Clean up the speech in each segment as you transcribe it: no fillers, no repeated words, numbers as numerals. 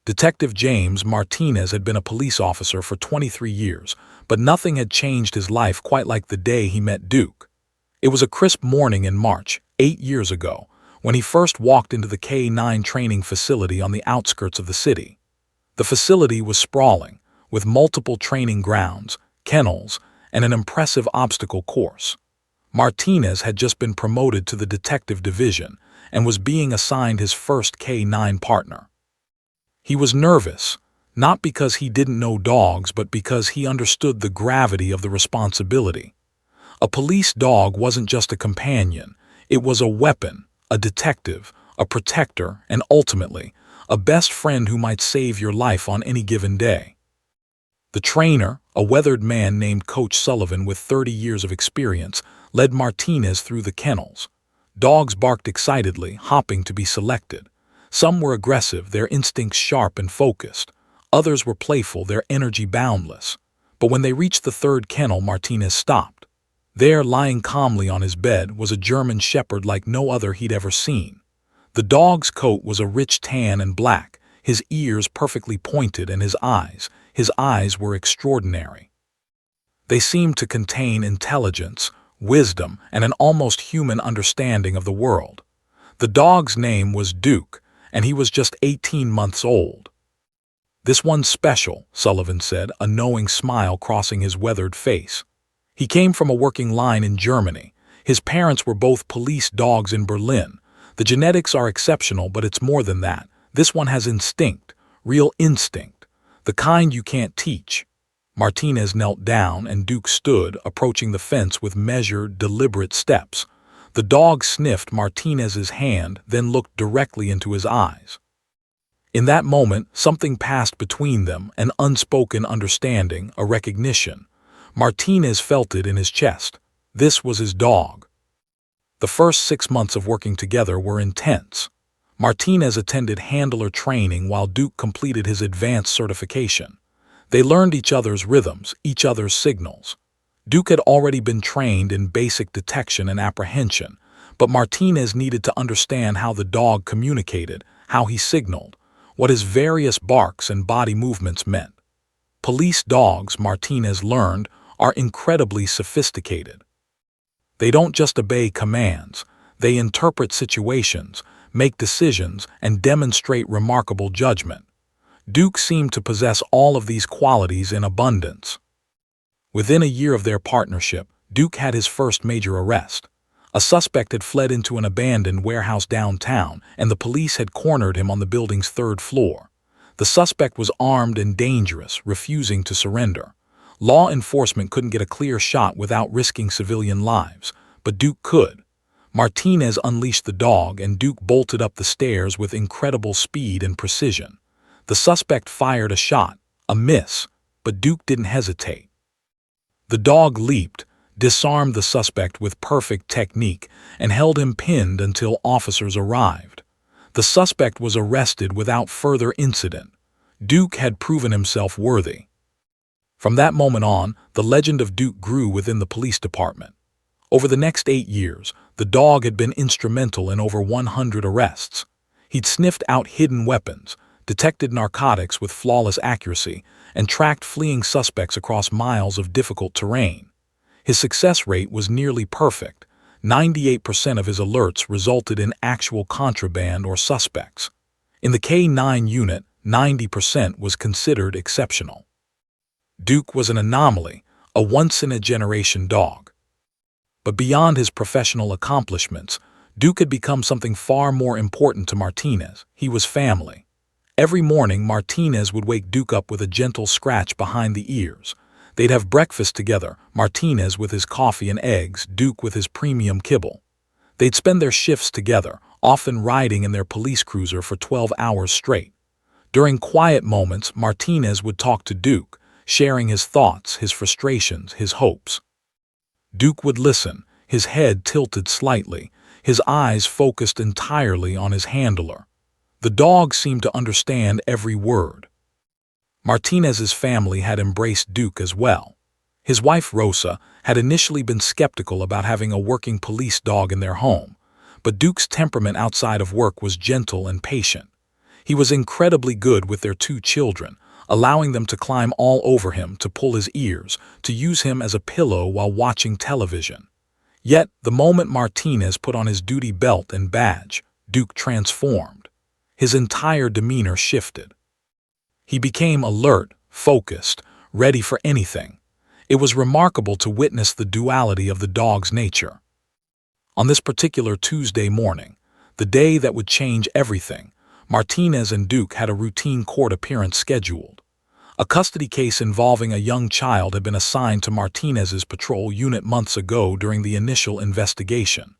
Detective James Martinez had been a police officer for 23 years, but nothing had changed his life quite like the day he met Duke. It was a crisp morning in March, 8 years ago, when he first walked into the K-9 training facility on the outskirts of the city. The facility was sprawling, with multiple training grounds, kennels, and an impressive obstacle course. Martinez had just been promoted to the detective division and was being assigned his first K-9 partner. He was nervous, not because he didn't know dogs, but because he understood the gravity of the responsibility. A police dog wasn't just a companion, it was a weapon, a detective, a protector, and ultimately, a best friend who might save your life on any given day. The trainer, a weathered man named Coach Sullivan with 30 years of experience, led Martinez through the kennels. Dogs barked excitedly, hopping to be selected. Some were aggressive, their instincts sharp and focused. Others were playful, their energy boundless. But when they reached the third kennel, Martinez stopped. There, lying calmly on his bed, was a German Shepherd like no other he'd ever seen. The dog's coat was a rich tan and black, his ears perfectly pointed, and his eyes were extraordinary. They seemed to contain intelligence, wisdom, and an almost human understanding of the world. The dog's name was Duke, and he was just 18 months old. "This one's special," Sullivan said, a knowing smile crossing his weathered face. "He came from a working line in Germany. His parents were both police dogs in Berlin. The genetics are exceptional, but it's more than that. This one has instinct, real instinct, the kind you can't teach." Martinez knelt down, and Duke stood, approaching the fence with measured, deliberate steps. The dog sniffed Martinez's hand, then looked directly into his eyes. In that moment, something passed between them, an unspoken understanding, a recognition. Martinez felt it in his chest. This was his dog. The first 6 months of working together were intense. Martinez attended handler training while Duke completed his advanced certification. They learned each other's rhythms, each other's signals. Duke had already been trained in basic detection and apprehension, but Martinez needed to understand how the dog communicated, how he signaled, what his various barks and body movements meant. Police dogs, Martinez learned, are incredibly sophisticated. They don't just obey commands, they interpret situations, make decisions, and demonstrate remarkable judgment. Duke seemed to possess all of these qualities in abundance. Within a year of their partnership, Duke had his first major arrest. A suspect had fled into an abandoned warehouse downtown, and the police had cornered him on the building's 3rd floor. The suspect was armed and dangerous, refusing to surrender. Law enforcement couldn't get a clear shot without risking civilian lives, but Duke could. Martinez unleashed the dog, and Duke bolted up the stairs with incredible speed and precision. The suspect fired a shot, a miss, but Duke didn't hesitate. The dog leaped, disarmed the suspect with perfect technique, and held him pinned until officers arrived. The suspect was arrested without further incident. Duke had proven himself worthy. From that moment on, the legend of Duke grew within the police department. Over the next 8 years, the dog had been instrumental in over 100 arrests. He'd sniffed out hidden weapons, detected narcotics with flawless accuracy, and tracked fleeing suspects across miles of difficult terrain. His success rate was nearly perfect. 98% of his alerts resulted in actual contraband or suspects. In the K-9 unit, 90% was considered exceptional. Duke was an anomaly, a once-in-a-generation dog. But beyond his professional accomplishments, Duke had become something far more important to Martinez. He was family. Every morning, Martinez would wake Duke up with a gentle scratch behind the ears. They'd have breakfast together, Martinez with his coffee and eggs, Duke with his premium kibble. They'd spend their shifts together, often riding in their police cruiser for 12 hours straight. During quiet moments, Martinez would talk to Duke, sharing his thoughts, his frustrations, his hopes. Duke would listen, his head tilted slightly, his eyes focused entirely on his handler. The dog seemed to understand every word. Martinez's family had embraced Duke as well. His wife, Rosa, had initially been skeptical about having a working police dog in their home, but Duke's temperament outside of work was gentle and patient. He was incredibly good with their two children, allowing them to climb all over him, to pull his ears, to use him as a pillow while watching television. Yet, the moment Martinez put on his duty belt and badge, Duke transformed. His entire demeanor shifted. He became alert, focused, ready for anything. It was remarkable to witness the duality of the dog's nature. On this particular Tuesday morning, the day that would change everything, Martinez and Duke had a routine court appearance scheduled. A custody case involving a young child had been assigned to Martinez's patrol unit months ago during the initial investigation.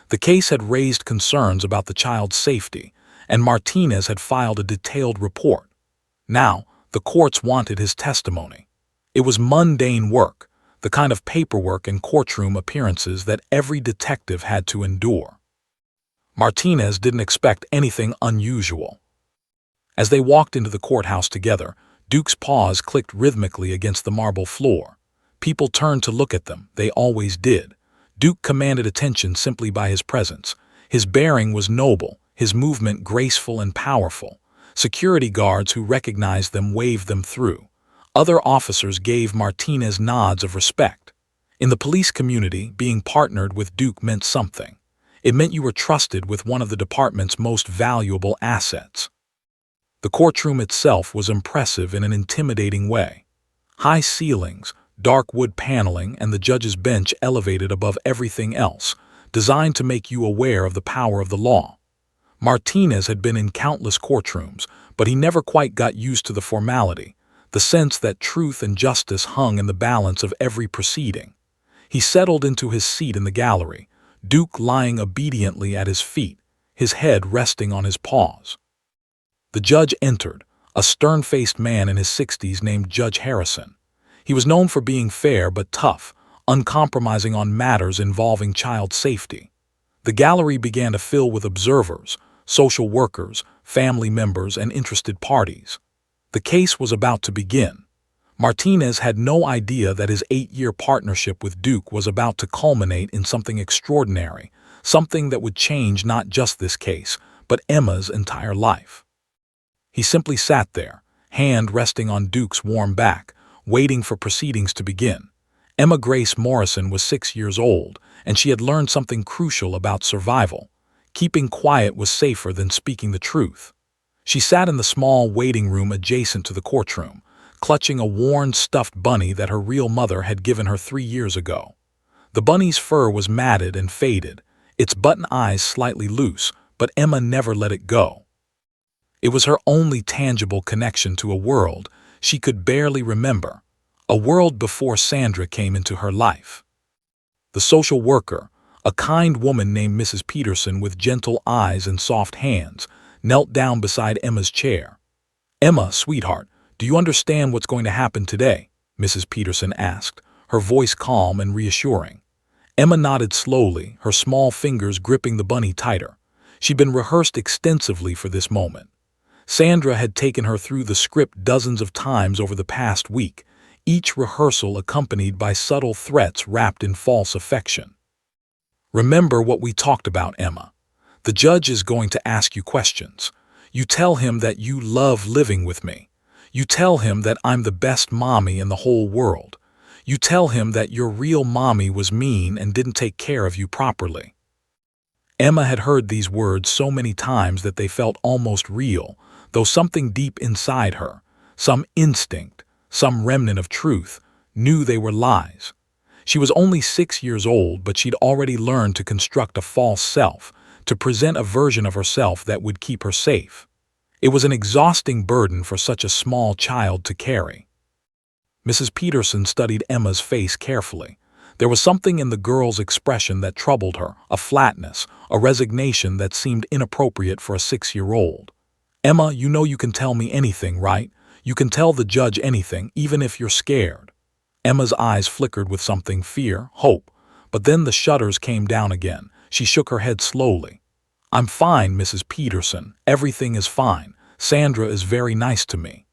The case had raised concerns about the child's safety, and Martinez had filed a detailed report. Now, the courts wanted his testimony. It was mundane work, the kind of paperwork and courtroom appearances that every detective had to endure. Martinez didn't expect anything unusual. As they walked into the courthouse together, Duke's paws clicked rhythmically against the marble floor. People turned to look at them, they always did. Duke commanded attention simply by his presence. His bearing was noble, his movement graceful and powerful. Security guards who recognized them waved them through. Other officers gave Martinez nods of respect. In the police community, being partnered with Duke meant something. It meant you were trusted with one of the department's most valuable assets. The courtroom itself was impressive in an intimidating way. High ceilings, dark wood paneling, and the judge's bench elevated above everything else, designed to make you aware of the power of the law. Martinez had been in countless courtrooms, but he never quite got used to the formality, the sense that truth and justice hung in the balance of every proceeding. He settled into his seat in the gallery, Duke lying obediently at his feet, his head resting on his paws. The judge entered, a stern-faced man in his 60s named Judge Harrison. He was known for being fair but tough, uncompromising on matters involving child safety. The gallery began to fill with observers, social workers, family members, and interested parties. The case was about to begin. Martinez had no idea that his 8-year partnership with Duke was about to culminate in something extraordinary, something that would change not just this case, but Emma's entire life. He simply sat there, hand resting on Duke's warm back, waiting for proceedings to begin. Emma Grace Morrison was 6 years old, and she had learned something crucial about survival. Keeping quiet was safer than speaking the truth. She sat in the small waiting room adjacent to the courtroom, clutching a worn stuffed bunny that her real mother had given her 3 years ago. The bunny's fur was matted and faded, its button eyes slightly loose, but Emma never let it go. It was her only tangible connection to a world she could barely remember, a world before Sandra came into her life. The social worker, a kind woman named Mrs. Peterson with gentle eyes and soft hands, knelt down beside Emma's chair. "Emma, sweetheart, do you understand what's going to happen today?" Mrs. Peterson asked, her voice calm and reassuring. Emma nodded slowly, her small fingers gripping the bunny tighter. She'd been rehearsed extensively for this moment. Sandra had taken her through the script dozens of times over the past week, each rehearsal accompanied by subtle threats wrapped in false affection. "Remember what we talked about, Emma. The judge is going to ask you questions. You tell him that you love living with me. You tell him that I'm the best mommy in the whole world. You tell him that your real mommy was mean and didn't take care of you properly." Emma had heard these words so many times that they felt almost real, though something deep inside her, some instinct, some remnant of truth, knew they were lies. She was only 6 years old, but she'd already learned to construct a false self, to present a version of herself that would keep her safe. It was an exhausting burden for such a small child to carry. Mrs. Peterson studied Emma's face carefully. There was something in the girl's expression that troubled her, a flatness, a resignation that seemed inappropriate for a 6-year-old. "Emma, you know you can tell me anything, right? You can tell the judge anything, even if you're scared." Emma's eyes flickered with something, fear, hope, but then the shutters came down again. She shook her head slowly. "I'm fine, Mrs. Peterson. Everything is fine. Sandra is very nice to me."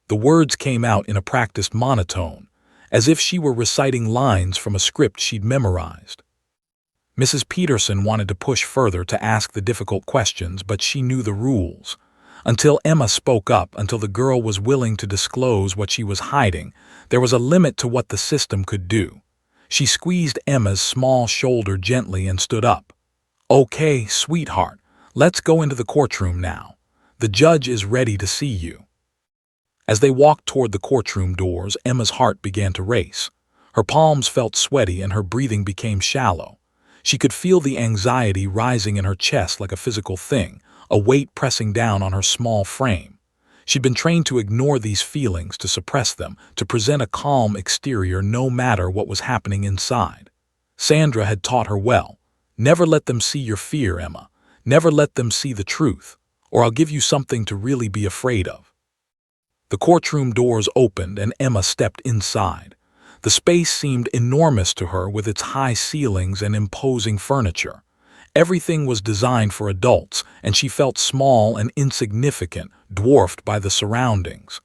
The words came out in a practiced monotone, as if she were reciting lines from a script she'd memorized. Mrs. Peterson wanted to push further to ask the difficult questions, but she knew the rules. Until Emma spoke up, until the girl was willing to disclose what she was hiding, there was a limit to what the system could do. She squeezed Emma's small shoulder gently and stood up. "Okay, sweetheart, let's go into the courtroom now. The judge is ready to see you." As they walked toward the courtroom doors, Emma's heart began to race. Her palms felt sweaty and her breathing became shallow. She could feel the anxiety rising in her chest like a physical thing, a weight pressing down on her small frame. She'd been trained to ignore these feelings, to suppress them, to present a calm exterior no matter what was happening inside. Sandra had taught her well. Never let them see your fear, Emma. Never let them see the truth, or I'll give you something to really be afraid of. The courtroom doors opened and Emma stepped inside. The space seemed enormous to her with its high ceilings and imposing furniture. Everything was designed for adults, and she felt small and insignificant, dwarfed by the surroundings.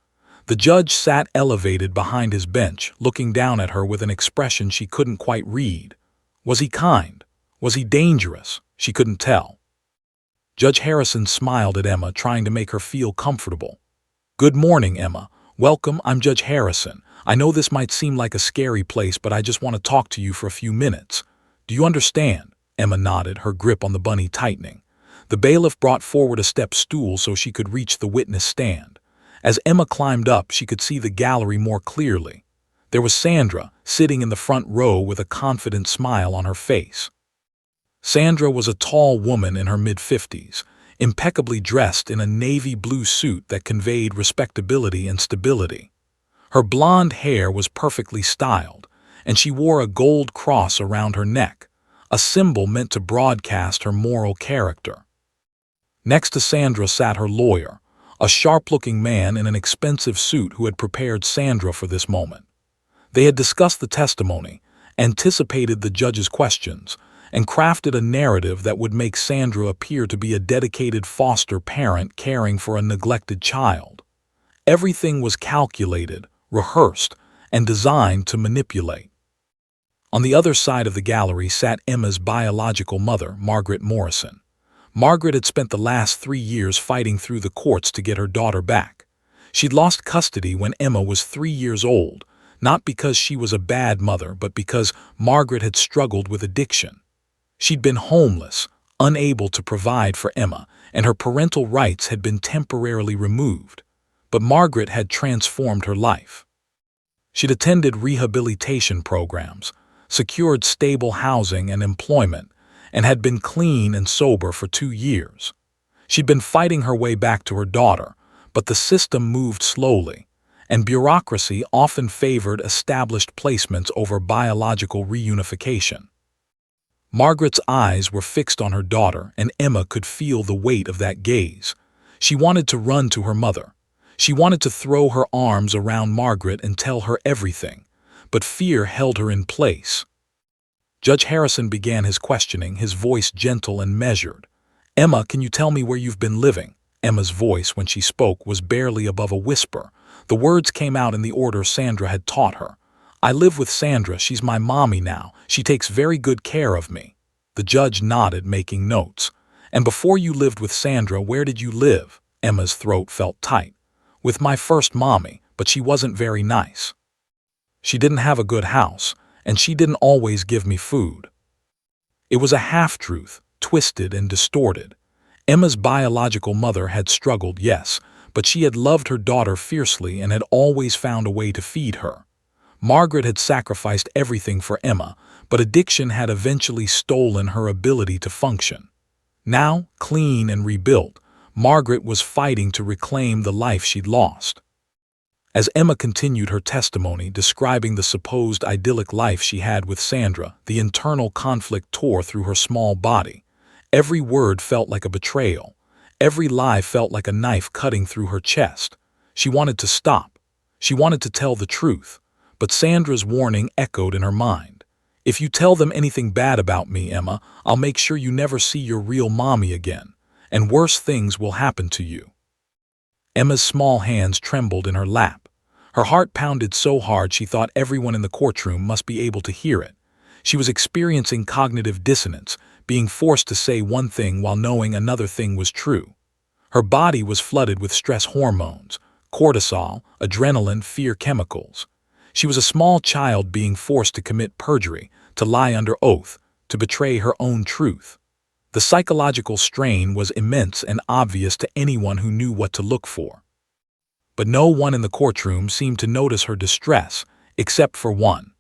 The judge sat elevated behind his bench, looking down at her with an expression she couldn't quite read. Was he kind? Was he dangerous? She couldn't tell. Judge Harrison smiled at Emma, trying to make her feel comfortable. "Good morning, Emma. Welcome, I'm Judge Harrison. I know this might seem like a scary place, but I just want to talk to you for a few minutes. Do you understand?" Emma nodded, her grip on the bunny tightening. The bailiff brought forward a step stool so she could reach the witness stand. As Emma climbed up, she could see the gallery more clearly. There was Sandra, sitting in the front row with a confident smile on her face. Sandra was a tall woman in her mid-50s, impeccably dressed in a navy blue suit that conveyed respectability and stability. Her blonde hair was perfectly styled, and she wore a gold cross around her neck, a symbol meant to broadcast her moral character. Next to Sandra sat her lawyer, a sharp-looking man in an expensive suit who had prepared Sandra for this moment. They had discussed the testimony, anticipated the judge's questions, and crafted a narrative that would make Sandra appear to be a dedicated foster parent caring for a neglected child. Everything was calculated, rehearsed, and designed to manipulate. On the other side of the gallery sat Emma's biological mother, Margaret Morrison. Margaret had spent the last 3 years fighting through the courts to get her daughter back. She'd lost custody when Emma was 3 years old, not because she was a bad mother, but because Margaret had struggled with addiction. She'd been homeless, unable to provide for Emma, and her parental rights had been temporarily removed. But Margaret had transformed her life. She'd attended rehabilitation programs, secured stable housing and employment, and had been clean and sober for 2 years. She'd been fighting her way back to her daughter, but the system moved slowly, and bureaucracy often favored established placements over biological reunification. Margaret's eyes were fixed on her daughter, and Emma could feel the weight of that gaze. She wanted to run to her mother. She wanted to throw her arms around Margaret and tell her everything, but fear held her in place. Judge Harrison began his questioning, his voice gentle and measured. "Emma, can you tell me where you've been living?" Emma's voice, when she spoke, was barely above a whisper. The words came out in the order Sandra had taught her. "I live with Sandra. She's my mommy now. She takes very good care of me." The judge nodded, making notes. "And before you lived with Sandra, where did you live?" Emma's throat felt tight. "With my first mommy, but she wasn't very nice. She didn't have a good house, and she didn't always give me food." It was a half-truth, twisted and distorted. Emma's biological mother had struggled, yes, but she had loved her daughter fiercely and had always found a way to feed her. Margaret had sacrificed everything for Emma, but addiction had eventually stolen her ability to function. Now, clean and rebuilt, Margaret was fighting to reclaim the life she'd lost. As Emma continued her testimony, describing the supposed idyllic life she had with Sandra, the internal conflict tore through her small body. Every word felt like a betrayal. Every lie felt like a knife cutting through her chest. She wanted to stop. She wanted to tell the truth. But Sandra's warning echoed in her mind. "If you tell them anything bad about me, Emma, I'll make sure you never see your real mommy again, and worse things will happen to you." Emma's small hands trembled in her lap. Her heart pounded so hard she thought everyone in the courtroom must be able to hear it. She was experiencing cognitive dissonance, being forced to say one thing while knowing another thing was true. Her body was flooded with stress hormones, cortisol, adrenaline, fear chemicals. She was a small child being forced to commit perjury, to lie under oath, to betray her own truth. The psychological strain was immense and obvious to anyone who knew what to look for. But no one in the courtroom seemed to notice her distress, except for one.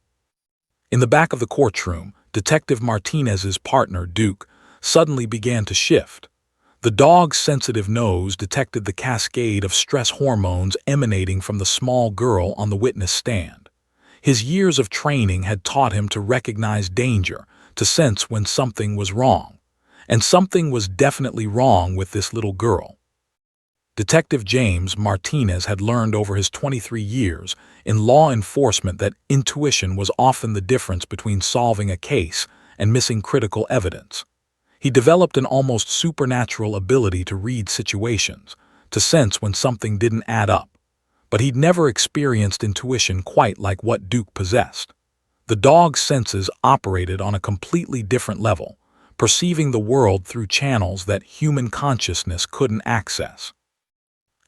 In the back of the courtroom, Detective Martinez's partner, Duke, suddenly began to shift. The dog's sensitive nose detected the cascade of stress hormones emanating from the small girl on the witness stand. His years of training had taught him to recognize danger, to sense when something was wrong. And something was definitely wrong with this little girl. Detective James Martinez had learned over his 23 years in law enforcement that intuition was often the difference between solving a case and missing critical evidence. He developed an almost supernatural ability to read situations, to sense when something didn't add up. But he'd never experienced intuition quite like what Duke possessed. The dog's senses operated on a completely different level, perceiving the world through channels that human consciousness couldn't access.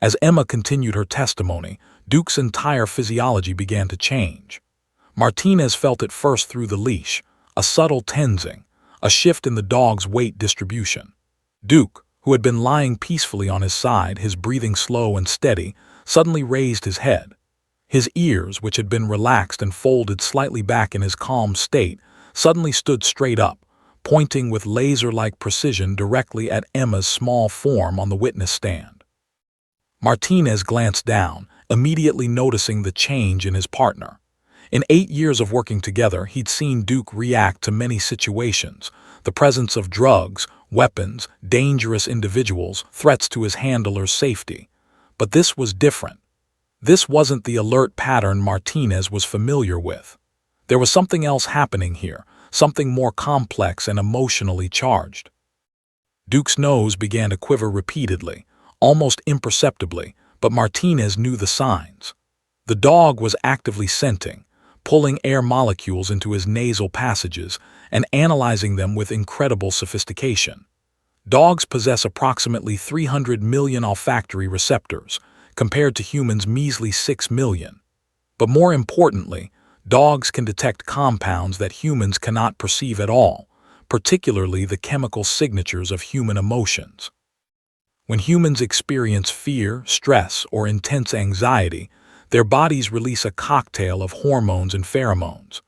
As Emma continued her testimony, Duke's entire physiology began to change. Martinez felt it first through the leash, a subtle tensing, a shift in the dog's weight distribution. Duke, who had been lying peacefully on his side, his breathing slow and steady, suddenly raised his head. His ears, which had been relaxed and folded slightly back in his calm state, suddenly stood straight up, pointing with laser-like precision directly at Emma's small form on the witness stand. Martinez glanced down, immediately noticing the change in his partner. In 8 years of working together, he'd seen Duke react to many situations: the presence of drugs, weapons, dangerous individuals, threats to his handler's safety. But this was different. This wasn't the alert pattern Martinez was familiar with. There was something else happening here, something more complex and emotionally charged. Duke's nose began to quiver repeatedly, almost imperceptibly, but Martinez knew the signs. The dog was actively scenting, pulling air molecules into his nasal passages and analyzing them with incredible sophistication. Dogs possess approximately 300 million olfactory receptors, compared to humans' measly 6 million. But more importantly, dogs can detect compounds that humans cannot perceive at all, particularly the chemical signatures of human emotions. When humans experience fear, stress, or intense anxiety, their bodies release a cocktail of hormones and pheromones.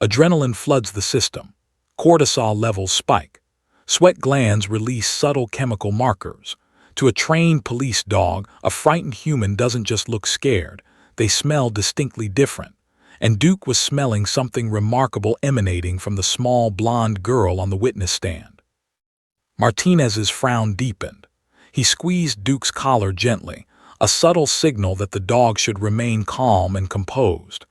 Adrenaline floods the system. Cortisol levels spike. Sweat glands release subtle chemical markers. To a trained police dog, a frightened human doesn't just look scared, they smell distinctly different. And Duke was smelling something remarkable emanating from the small blonde girl on the witness stand. Martinez's frown deepened. He squeezed Duke's collar gently, a subtle signal that the dog should remain calm and composed.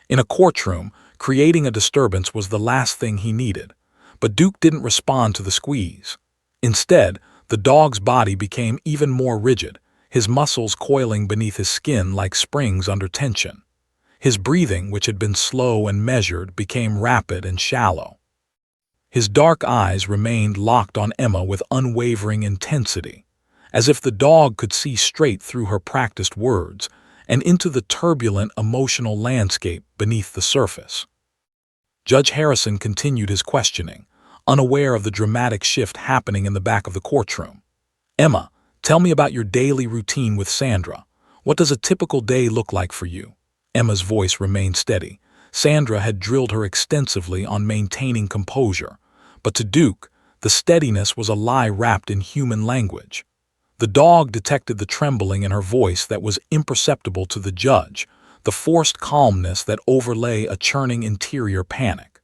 In a courtroom, creating a disturbance was the last thing he needed. But Duke didn't respond to the squeeze. Instead, the dog's body became even more rigid, his muscles coiling beneath his skin like springs under tension. His breathing, which had been slow and measured, became rapid and shallow. His dark eyes remained locked on Emma with unwavering intensity, as if the dog could see straight through her practiced words and into the turbulent emotional landscape beneath the surface. Judge Harrison continued his questioning, unaware of the dramatic shift happening in the back of the courtroom. "Emma, tell me about your daily routine with Sandra. What does a typical day look like for you?" Emma's voice remained steady. Sandra had drilled her extensively on maintaining composure, but to Duke, the steadiness was a lie wrapped in human language. The dog detected the trembling in her voice that was imperceptible to the judge, the forced calmness that overlay a churning interior panic.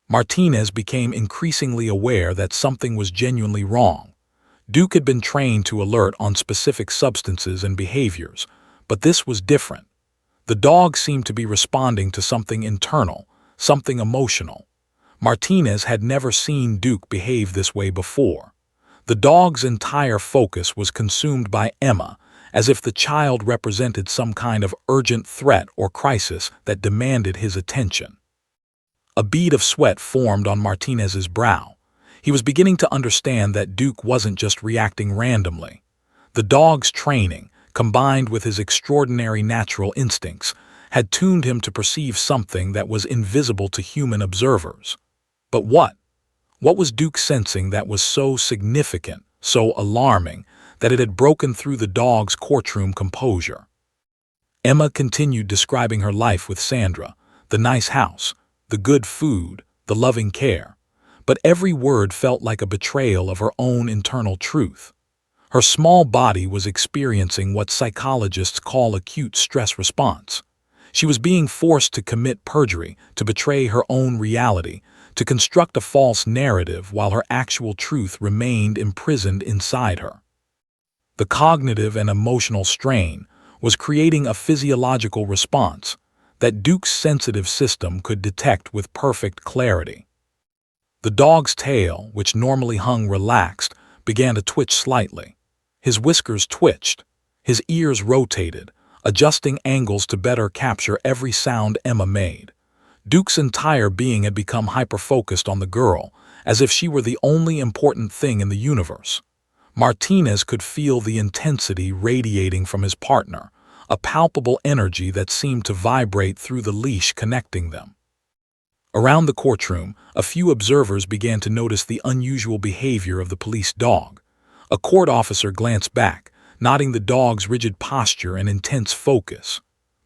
Martinez became increasingly aware that something was genuinely wrong. Duke had been trained to alert on specific substances and behaviors, but this was different. The dog seemed to be responding to something internal, something emotional. Martinez had never seen Duke behave this way before. The dog's entire focus was consumed by Emma, as if the child represented some kind of urgent threat or crisis that demanded his attention. A bead of sweat formed on Martinez's brow. He was beginning to understand that Duke wasn't just reacting randomly. The dog's training, combined with his extraordinary natural instincts, had tuned him to perceive something that was invisible to human observers. But what? What was Duke sensing that was so significant, so alarming, that it had broken through the dog's courtroom composure? Emma continued describing her life with Sandra, the nice house, the good food, the loving care. But every word felt like a betrayal of her own internal truth. Her small body was experiencing what psychologists call acute stress response. She was being forced to commit perjury, to betray her own reality, to construct a false narrative while her actual truth remained imprisoned inside her. The cognitive and emotional strain was creating a physiological response that Duke's sensitive system could detect with perfect clarity. The dog's tail, which normally hung relaxed, began to twitch slightly. His whiskers twitched, his ears rotated, adjusting angles to better capture every sound Emma made. Duke's entire being had become hyper-focused on the girl, as if she were the only important thing in the universe. Martinez could feel the intensity radiating from his partner, a palpable energy that seemed to vibrate through the leash connecting them. Around the courtroom, a few observers began to notice the unusual behavior of the police dog. A court officer glanced back, noting the dog's rigid posture and intense focus.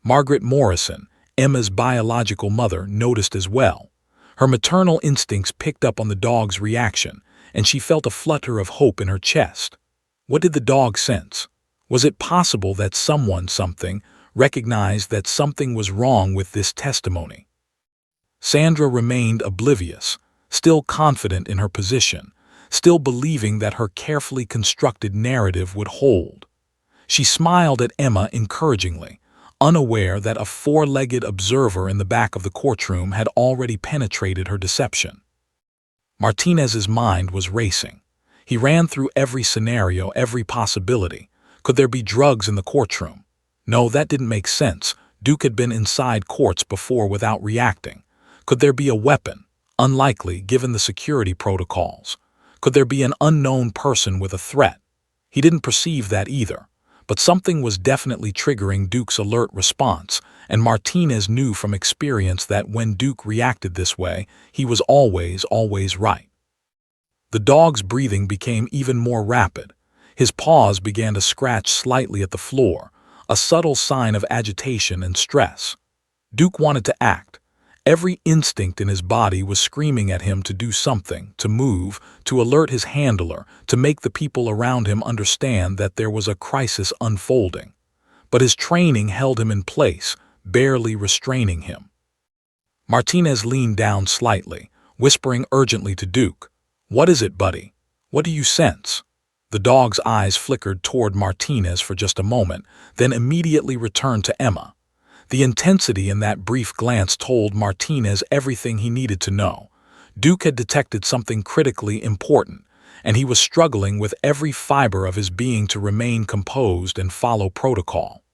Margaret Morrison, Emma's biological mother, noticed as well. Her maternal instincts picked up on the dog's reaction, and she felt a flutter of hope in her chest. What did the dog sense? Was it possible that something, recognized that something was wrong with this testimony? Sandra remained oblivious, still confident in her position, still believing that her carefully constructed narrative would hold. She smiled at Emma encouragingly, unaware that a four-legged observer in the back of the courtroom had already penetrated her deception. Martinez's mind was racing. He ran through every scenario, every possibility. Could there be drugs in the courtroom? No, that didn't make sense. Duke had been inside courts before without reacting. Could there be a weapon? Unlikely, given the security protocols. Could there be an unknown person with a threat? He didn't perceive that either. But something was definitely triggering Duke's alert response, and Martinez knew from experience that when Duke reacted this way, he was always right. The dog's breathing became even more rapid. His paws began to scratch slightly at the floor, a subtle sign of agitation and stress. Duke wanted to act. Every instinct in his body was screaming at him to do something, to move, to alert his handler, to make the people around him understand that there was a crisis unfolding. But his training held him in place, barely restraining him. Martinez leaned down slightly, whispering urgently to Duke, "What is it, buddy? What do you sense?" The dog's eyes flickered toward Martinez for just a moment, then immediately returned to Emma. The intensity in that brief glance told Martinez everything he needed to know. Duke had detected something critically important, and he was struggling with every fiber of his being to remain composed and follow protocol.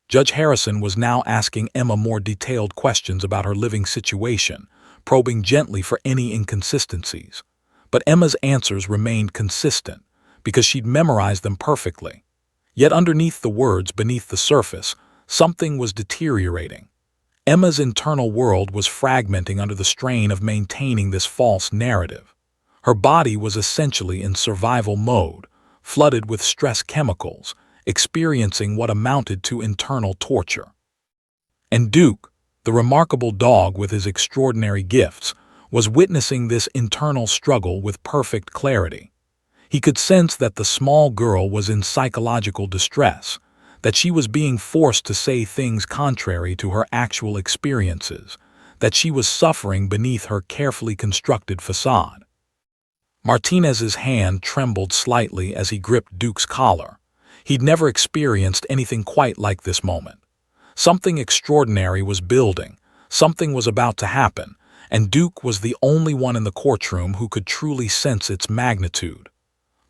Judge Harrison was now asking Emma more detailed questions about her living situation, probing gently for any inconsistencies. But Emma's answers remained consistent, because she'd memorized them perfectly. Yet underneath the words, beneath the surface, something was deteriorating. Emma's internal world was fragmenting under the strain of maintaining this false narrative. Her body was essentially in survival mode, flooded with stress chemicals, experiencing what amounted to internal torture. And Duke, the remarkable dog with his extraordinary gifts, was witnessing this internal struggle with perfect clarity. He could sense that the small girl was in psychological distress, that she was being forced to say things contrary to her actual experiences, that she was suffering beneath her carefully constructed facade. Martinez's hand trembled slightly as he gripped Duke's collar. He'd never experienced anything quite like this moment. Something extraordinary was building, something was about to happen, and Duke was the only one in the courtroom who could truly sense its magnitude.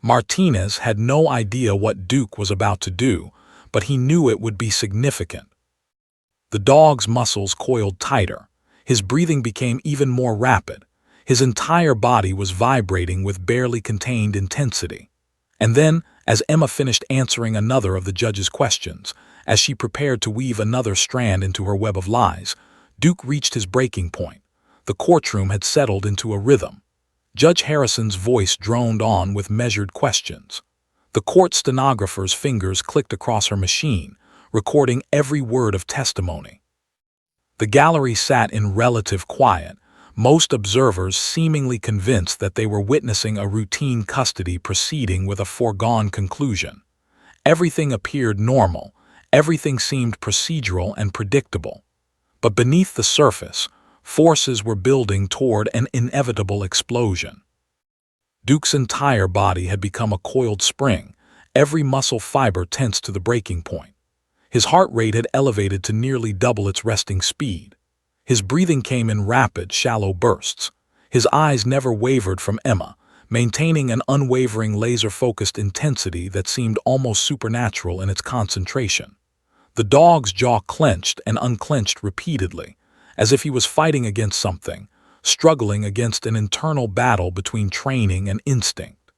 Martinez had no idea what Duke was about to do, but he knew it would be significant. The dog's muscles coiled tighter. His breathing became even more rapid. His entire body was vibrating with barely contained intensity. And then, As Emma finished answering another of the judge's questions, as she prepared to weave another strand into her web of lies, Duke reached his breaking point. The courtroom had settled into a rhythm. Judge Harrison's voice droned on with measured questions. The court stenographer's fingers clicked across her machine, recording every word of testimony. The gallery sat in relative quiet, most observers seemingly convinced that they were witnessing a routine custody proceeding with a foregone conclusion. Everything appeared normal, everything seemed procedural and predictable. But beneath the surface, forces were building toward an inevitable explosion. Duke's entire body had become a coiled spring, every muscle fiber tense to the breaking point. His heart rate had elevated to nearly double its resting speed. His breathing came in rapid, shallow bursts. His eyes never wavered from Emma, maintaining an unwavering laser-focused intensity that seemed almost supernatural in its concentration. The dog's jaw clenched and unclenched repeatedly, as if he was fighting against something, struggling against an internal battle between training and instinct.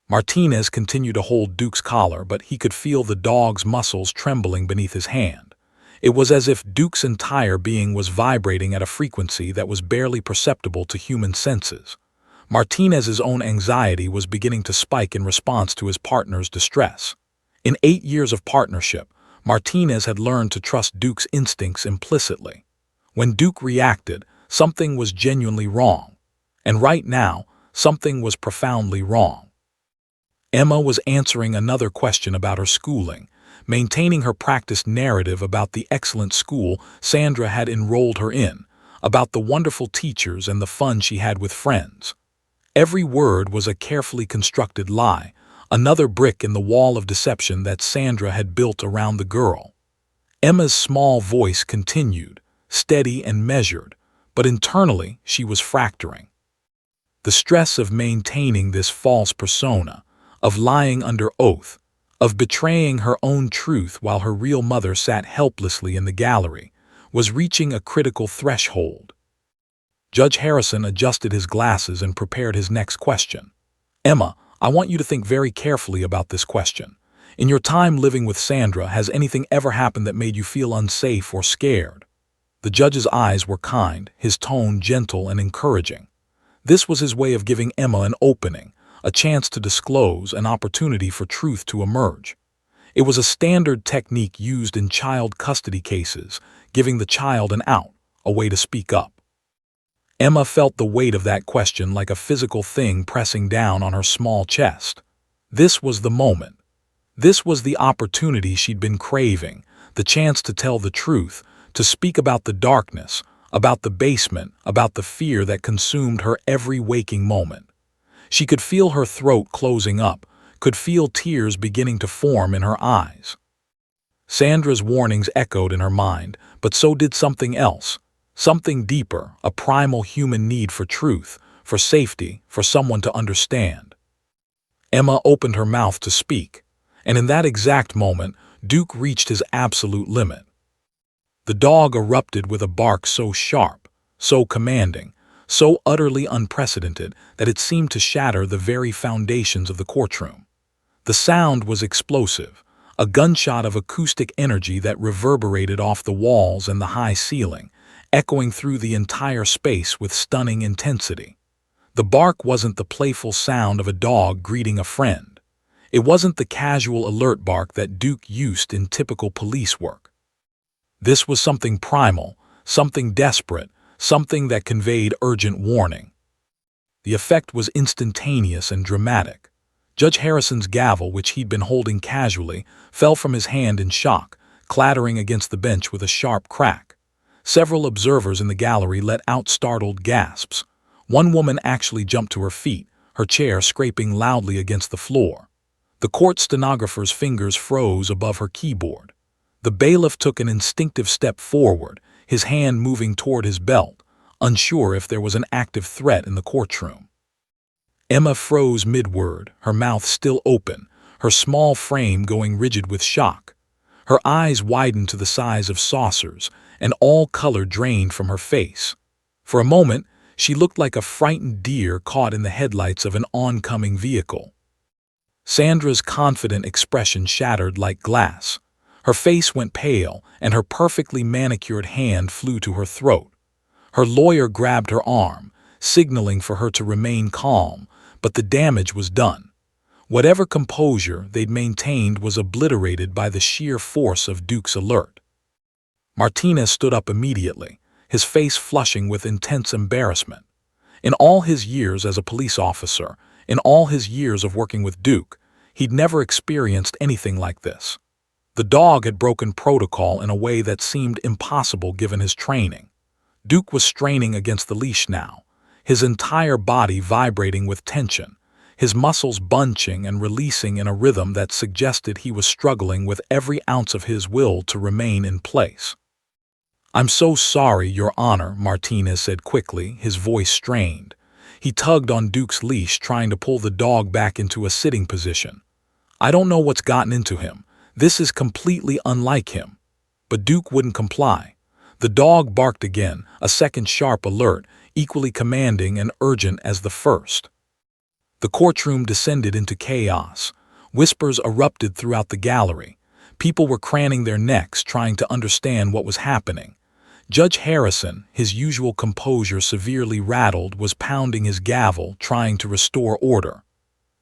Martinez continued to hold Duke's collar, but he could feel the dog's muscles trembling beneath his hand. It was as if Duke's entire being was vibrating at a frequency that was barely perceptible to human senses. Martinez's own anxiety was beginning to spike in response to his partner's distress. In 8 years of partnership, Martinez had learned to trust Duke's instincts implicitly. When Duke reacted, something was genuinely wrong. And right now, something was profoundly wrong. Emma was answering another question about her schooling, maintaining her practiced narrative about the excellent school Sandra had enrolled her in, about the wonderful teachers and the fun she had with friends. Every word was a carefully constructed lie, another brick in the wall of deception that Sandra had built around the girl. Emma's small voice continued, steady and measured, but internally she was fracturing. The stress of maintaining this false persona, of lying under oath, of betraying her own truth while her real mother sat helplessly in the gallery, was reaching a critical threshold. Judge Harrison adjusted his glasses and prepared his next question. Emma, I want you to think very carefully about this question. In your time living with Sandra, has anything ever happened that made you feel unsafe or scared? The judge's eyes were kind, his tone gentle and encouraging. This was his way of giving Emma an opening, a chance to disclose, an opportunity for truth to emerge. It was a standard technique used in child custody cases, giving the child an out, a way to speak up. Emma felt the weight of that question like a physical thing pressing down on her small chest. This was the moment. This was the opportunity she'd been craving, the chance to tell the truth, to speak about the darkness, about the basement, about the fear that consumed her every waking moment. She could feel her throat closing up, could feel tears beginning to form in her eyes. Sandra's warnings echoed in her mind, but so did something else. Something deeper, a primal human need for truth, for safety, for someone to understand. Emma opened her mouth to speak, and in that exact moment, Duke reached his absolute limit. The dog erupted with a bark so sharp, so commanding, so utterly unprecedented that it seemed to shatter the very foundations of the courtroom. The sound was explosive, a gunshot of acoustic energy that reverberated off the walls and the high ceiling, echoing through the entire space with stunning intensity. The bark wasn't the playful sound of a dog greeting a friend. It wasn't the casual alert bark that Duke used in typical police work. This was something primal, something desperate, something that conveyed urgent warning. The effect was instantaneous and dramatic. Judge Harrison's gavel, which he'd been holding casually, fell from his hand in shock, clattering against the bench with a sharp crack. Several observers in the gallery let out startled gasps. One woman actually jumped to her feet, her chair scraping loudly against the floor. The court stenographer's fingers froze above her keyboard. The bailiff took an instinctive step forward, his hand moving toward his belt, unsure if there was an active threat in the courtroom. Emma froze mid-word, her mouth still open, her small frame going rigid with shock. Her eyes widened to the size of saucers, and all color drained from her face. For a moment, she looked like a frightened deer caught in the headlights of an oncoming vehicle. Sandra's confident expression shattered like glass. Her face went pale, and her perfectly manicured hand flew to her throat. Her lawyer grabbed her arm, signaling for her to remain calm, but the damage was done. Whatever composure they'd maintained was obliterated by the sheer force of Duke's alert. Martinez stood up immediately, his face flushing with intense embarrassment. In all his years as a police officer, in all his years of working with Duke, he'd never experienced anything like this. The dog had broken protocol in a way that seemed impossible given his training. Duke was straining against the leash now, his entire body vibrating with tension, his muscles bunching and releasing in a rhythm that suggested he was struggling with every ounce of his will to remain in place. "I'm so sorry, Your Honor," Martinez said quickly, his voice strained. He tugged on Duke's leash, trying to pull the dog back into a sitting position. "I don't know what's gotten into him. This is completely unlike him." But Duke wouldn't comply. The dog barked again, a second sharp alert, equally commanding and urgent as the first. The courtroom descended into chaos. Whispers erupted throughout the gallery. People were craning their necks, trying to understand what was happening. Judge Harrison, his usual composure severely rattled, was pounding his gavel, trying to restore order.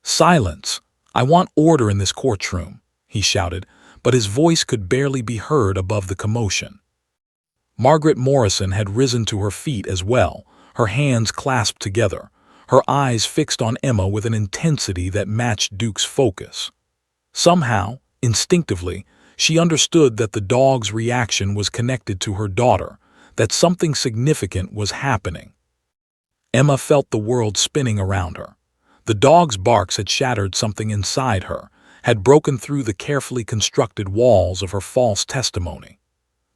"Silence! I want order in this courtroom," he shouted, but his voice could barely be heard above the commotion. Margaret Morrison had risen to her feet as well, her hands clasped together, her eyes fixed on Emma with an intensity that matched Duke's focus. Somehow, instinctively, she understood that the dog's reaction was connected to her daughter, that something significant was happening. Emma felt the world spinning around her. The dog's barks had shattered something inside her, had broken through the carefully constructed walls of her false testimony.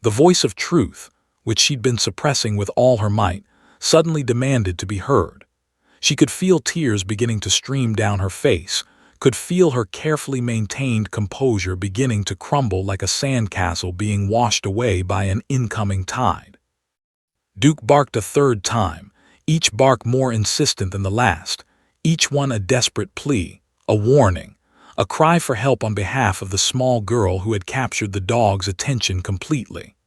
The voice of truth, which she'd been suppressing with all her might, suddenly demanded to be heard. She could feel tears beginning to stream down her face, could feel her carefully maintained composure beginning to crumble like a sandcastle being washed away by an incoming tide. Duke barked a third time, each bark more insistent than the last, each one a desperate plea, a warning, a cry for help on behalf of the small girl who had captured the dog's attention completely.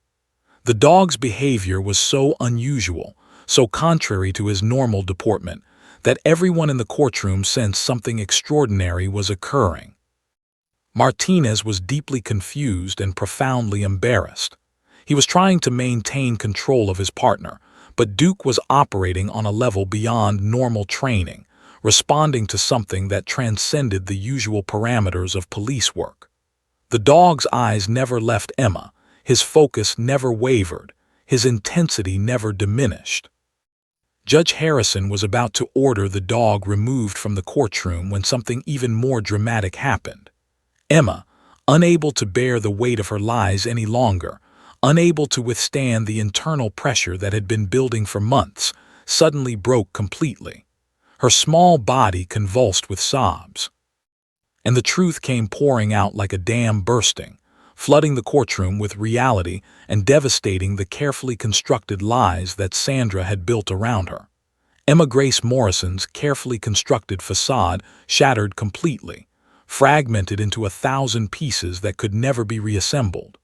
The dog's behavior was so unusual, so contrary to his normal deportment, that everyone in the courtroom sensed something extraordinary was occurring. Martinez was deeply confused and profoundly embarrassed. He was trying to maintain control of his partner, but Duke was operating on a level beyond normal training, responding to something that transcended the usual parameters of police work. The dog's eyes never left Emma, his focus never wavered, his intensity never diminished. Judge Harrison was about to order the dog removed from the courtroom when something even more dramatic happened. Emma, unable to bear the weight of her lies any longer, unable to withstand the internal pressure that had been building for months, suddenly broke completely. Her small body convulsed with sobs. And the truth came pouring out like a dam bursting, flooding the courtroom with reality and devastating the carefully constructed lies that Sandra had built around her. Emma Grace Morrison's carefully constructed facade shattered completely, fragmented into 1,000 pieces that could never be reassembled.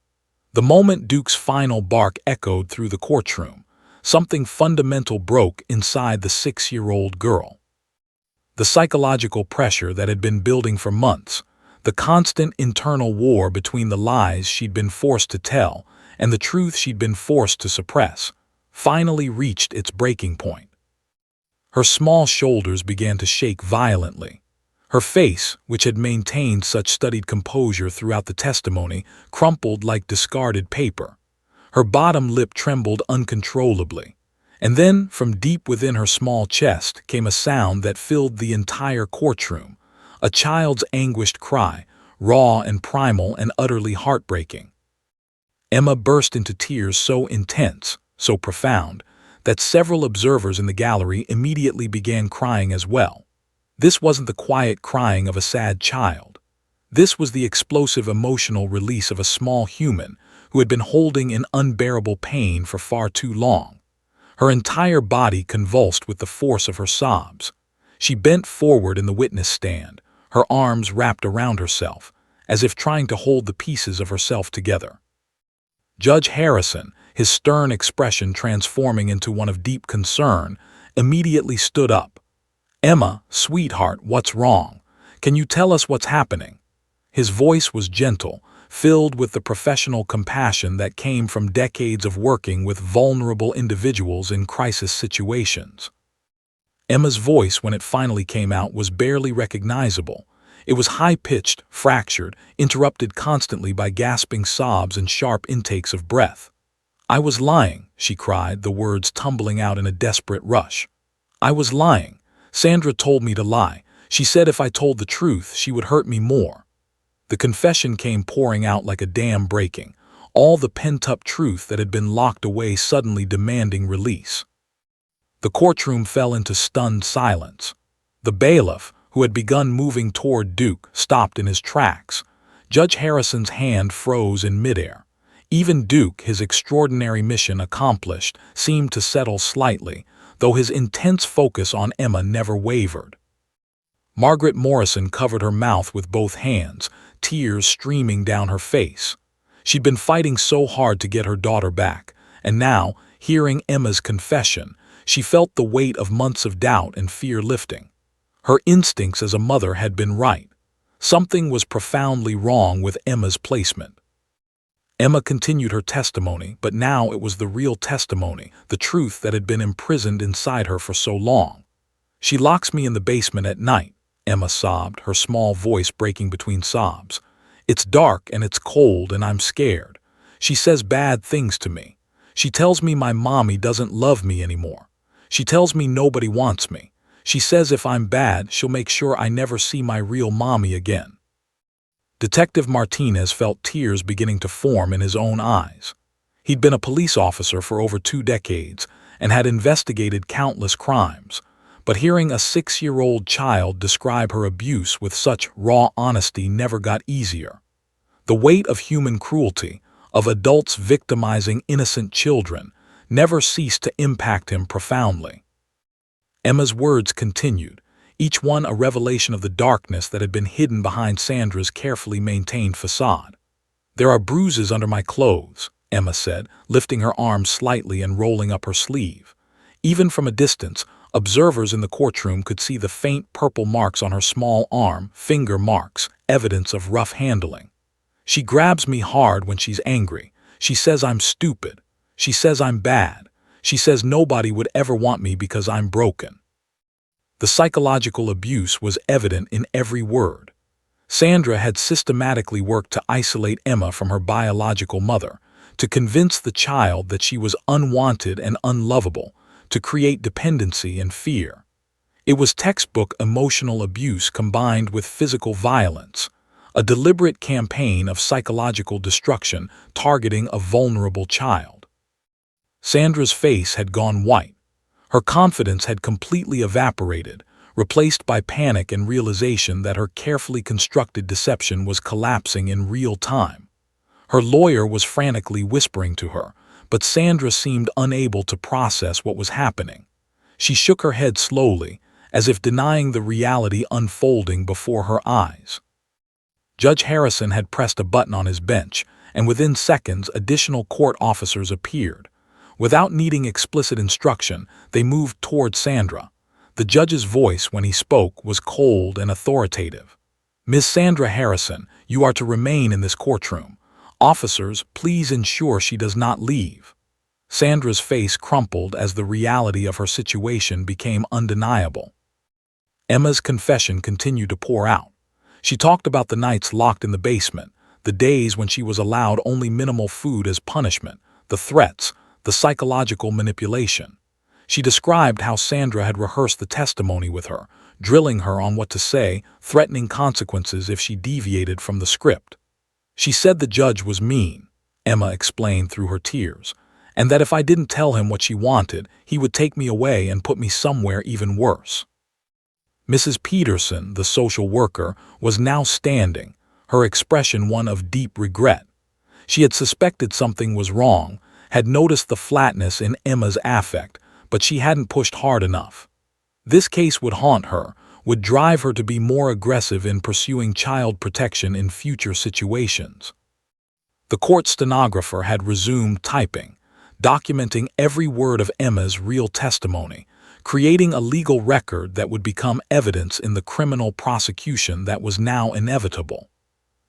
The moment Duke's final bark echoed through the courtroom, something fundamental broke inside the 6-year-old girl. The psychological pressure that had been building for months, the constant internal war between the lies she'd been forced to tell and the truth she'd been forced to suppress, finally reached its breaking point. Her small shoulders began to shake violently. Her face, which had maintained such studied composure throughout the testimony, crumpled like discarded paper. Her bottom lip trembled uncontrollably. And then, from deep within her small chest, came a sound that filled the entire courtroom, a child's anguished cry, raw and primal and utterly heartbreaking. Emma burst into tears so intense, so profound, that several observers in the gallery immediately began crying as well. This wasn't the quiet crying of a sad child. This was the explosive emotional release of a small human who had been holding in unbearable pain for far too long. Her entire body convulsed with the force of her sobs. She bent forward in the witness stand, her arms wrapped around herself, as if trying to hold the pieces of herself together. Judge Harrison, his stern expression transforming into one of deep concern, immediately stood up. "Emma, sweetheart, what's wrong? Can you tell us what's happening?" His voice was gentle, filled with the professional compassion that came from decades of working with vulnerable individuals in crisis situations. Emma's voice, when it finally came out, was barely recognizable. It was high-pitched, fractured, interrupted constantly by gasping sobs and sharp intakes of breath. "I was lying," she cried, the words tumbling out in a desperate rush. "I was lying. Sandra told me to lie. She said if I told the truth, she would hurt me more." The confession came pouring out like a dam breaking, all the pent-up truth that had been locked away suddenly demanding release. The courtroom fell into stunned silence. The bailiff, who had begun moving toward Duke, stopped in his tracks. Judge Harrison's hand froze in midair. Even Duke, his extraordinary mission accomplished, seemed to settle slightly, though his intense focus on Emma never wavered. Margaret Morrison covered her mouth with both hands, tears streaming down her face. She'd been fighting so hard to get her daughter back, and now, hearing Emma's confession, she felt the weight of months of doubt and fear lifting. Her instincts as a mother had been right. Something was profoundly wrong with Emma's placement. Emma continued her testimony, but now it was the real testimony, the truth that had been imprisoned inside her for so long. "She locks me in the basement at night," Emma sobbed, her small voice breaking between sobs. "It's dark and it's cold and I'm scared. She says bad things to me. She tells me my mommy doesn't love me anymore. She tells me nobody wants me. She says if I'm bad, she'll make sure I never see my real mommy again." Detective Martinez felt tears beginning to form in his own eyes. He'd been a police officer for over 2 decades and had investigated countless crimes, but hearing a 6-year-old child describe her abuse with such raw honesty never got easier. The weight of human cruelty, of adults victimizing innocent children, never ceased to impact him profoundly. Emma's words continued, each one a revelation of the darkness that had been hidden behind Sandra's carefully maintained facade. "There are bruises under my clothes," Emma said, lifting her arm slightly and rolling up her sleeve. Even from a distance, observers in the courtroom could see the faint purple marks on her small arm, finger marks, evidence of rough handling. "She grabs me hard when she's angry. She says I'm stupid. She says I'm bad. She says nobody would ever want me because I'm broken." The psychological abuse was evident in every word. Sandra had systematically worked to isolate Emma from her biological mother, to convince the child that she was unwanted and unlovable, to create dependency and fear. It was textbook emotional abuse combined with physical violence, a deliberate campaign of psychological destruction targeting a vulnerable child. Sandra's face had gone white. Her confidence had completely evaporated, replaced by panic and realization that her carefully constructed deception was collapsing in real time. Her lawyer was frantically whispering to her, but Sandra seemed unable to process what was happening. She shook her head slowly, as if denying the reality unfolding before her eyes. Judge Harrison had pressed a button on his bench, and within seconds additional court officers appeared. Without needing explicit instruction, they moved toward Sandra. The judge's voice, when he spoke, was cold and authoritative. "Ms. Sandra Harrison, you are to remain in this courtroom. Officers, please ensure she does not leave." Sandra's face crumpled as the reality of her situation became undeniable. Emma's confession continued to pour out. She talked about the nights locked in the basement, the days when she was allowed only minimal food as punishment, the threats, the psychological manipulation. She described how Sandra had rehearsed the testimony with her, drilling her on what to say, threatening consequences if she deviated from the script. "She said the judge was mean," Emma explained through her tears, "and that if I didn't tell him what she wanted, he would take me away and put me somewhere even worse." Mrs. Peterson, the social worker, was now standing, her expression one of deep regret. She had suspected something was wrong, had noticed the flatness in Emma's affect, but she hadn't pushed hard enough. This case would haunt her, would drive her to be more aggressive in pursuing child protection in future situations. The court stenographer had resumed typing, documenting every word of Emma's real testimony, creating a legal record that would become evidence in the criminal prosecution that was now inevitable.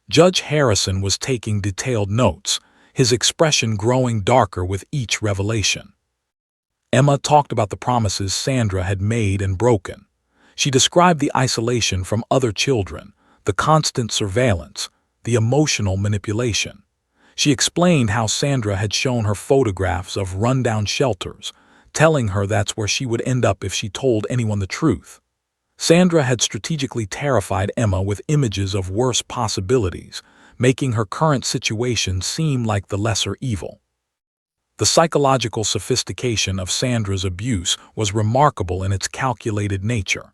Judge Harrison was taking detailed notes, his expression growing darker with each revelation. Emma talked about the promises Sandra had made and broken. She described the isolation from other children, the constant surveillance, the emotional manipulation. She explained how Sandra had shown her photographs of rundown shelters, telling her that's where she would end up if she told anyone the truth. Sandra had strategically terrified Emma with images of worse possibilities, making her current situation seem like the lesser evil. The psychological sophistication of Sandra's abuse was remarkable in its calculated nature.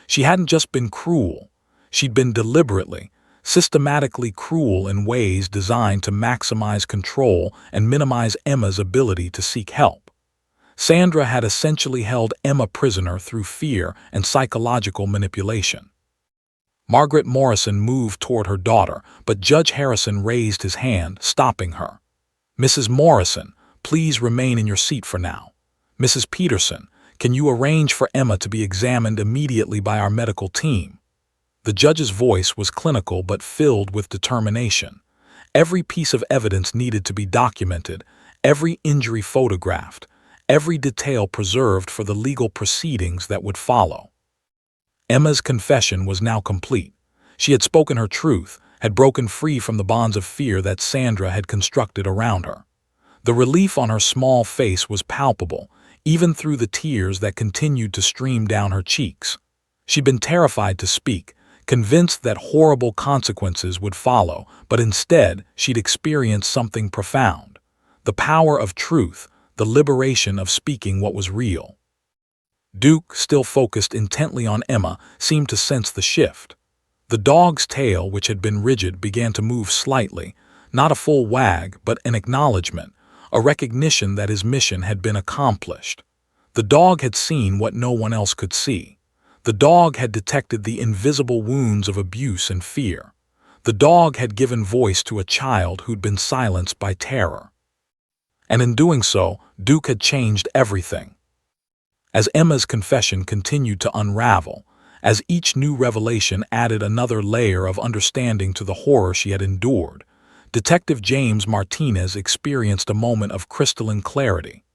She hadn't just been cruel, she'd been deliberately, systematically cruel in ways designed to maximize control and minimize Emma's ability to seek help. Sandra had essentially held Emma prisoner through fear and psychological manipulation. Margaret Morrison moved toward her daughter, but Judge Harrison raised his hand, stopping her. "Mrs. Morrison, please remain in your seat for now. Mrs. Peterson, can you arrange for Emma to be examined immediately by our medical team?" The judge's voice was clinical but filled with determination. Every piece of evidence needed to be documented, every injury photographed, every detail preserved for the legal proceedings that would follow. Emma's confession was now complete. She had spoken her truth, had broken free from the bonds of fear that Sandra had constructed around her. The relief on her small face was palpable, even through the tears that continued to stream down her cheeks. She'd been terrified to speak, convinced that horrible consequences would follow, but instead she'd experienced something profound: the power of truth, the liberation of speaking what was real. Duke, still focused intently on Emma, seemed to sense the shift. The dog's tail, which had been rigid, began to move slightly, not a full wag, but an acknowledgement, a recognition that his mission had been accomplished. The dog had seen what no one else could see. The dog had detected the invisible wounds of abuse and fear. The dog had given voice to a child who'd been silenced by terror. And in doing so, Duke had changed everything. As Emma's confession continued to unravel, as each new revelation added another layer of understanding to the horror she had endured, Detective James Martinez experienced a moment of crystalline clarity.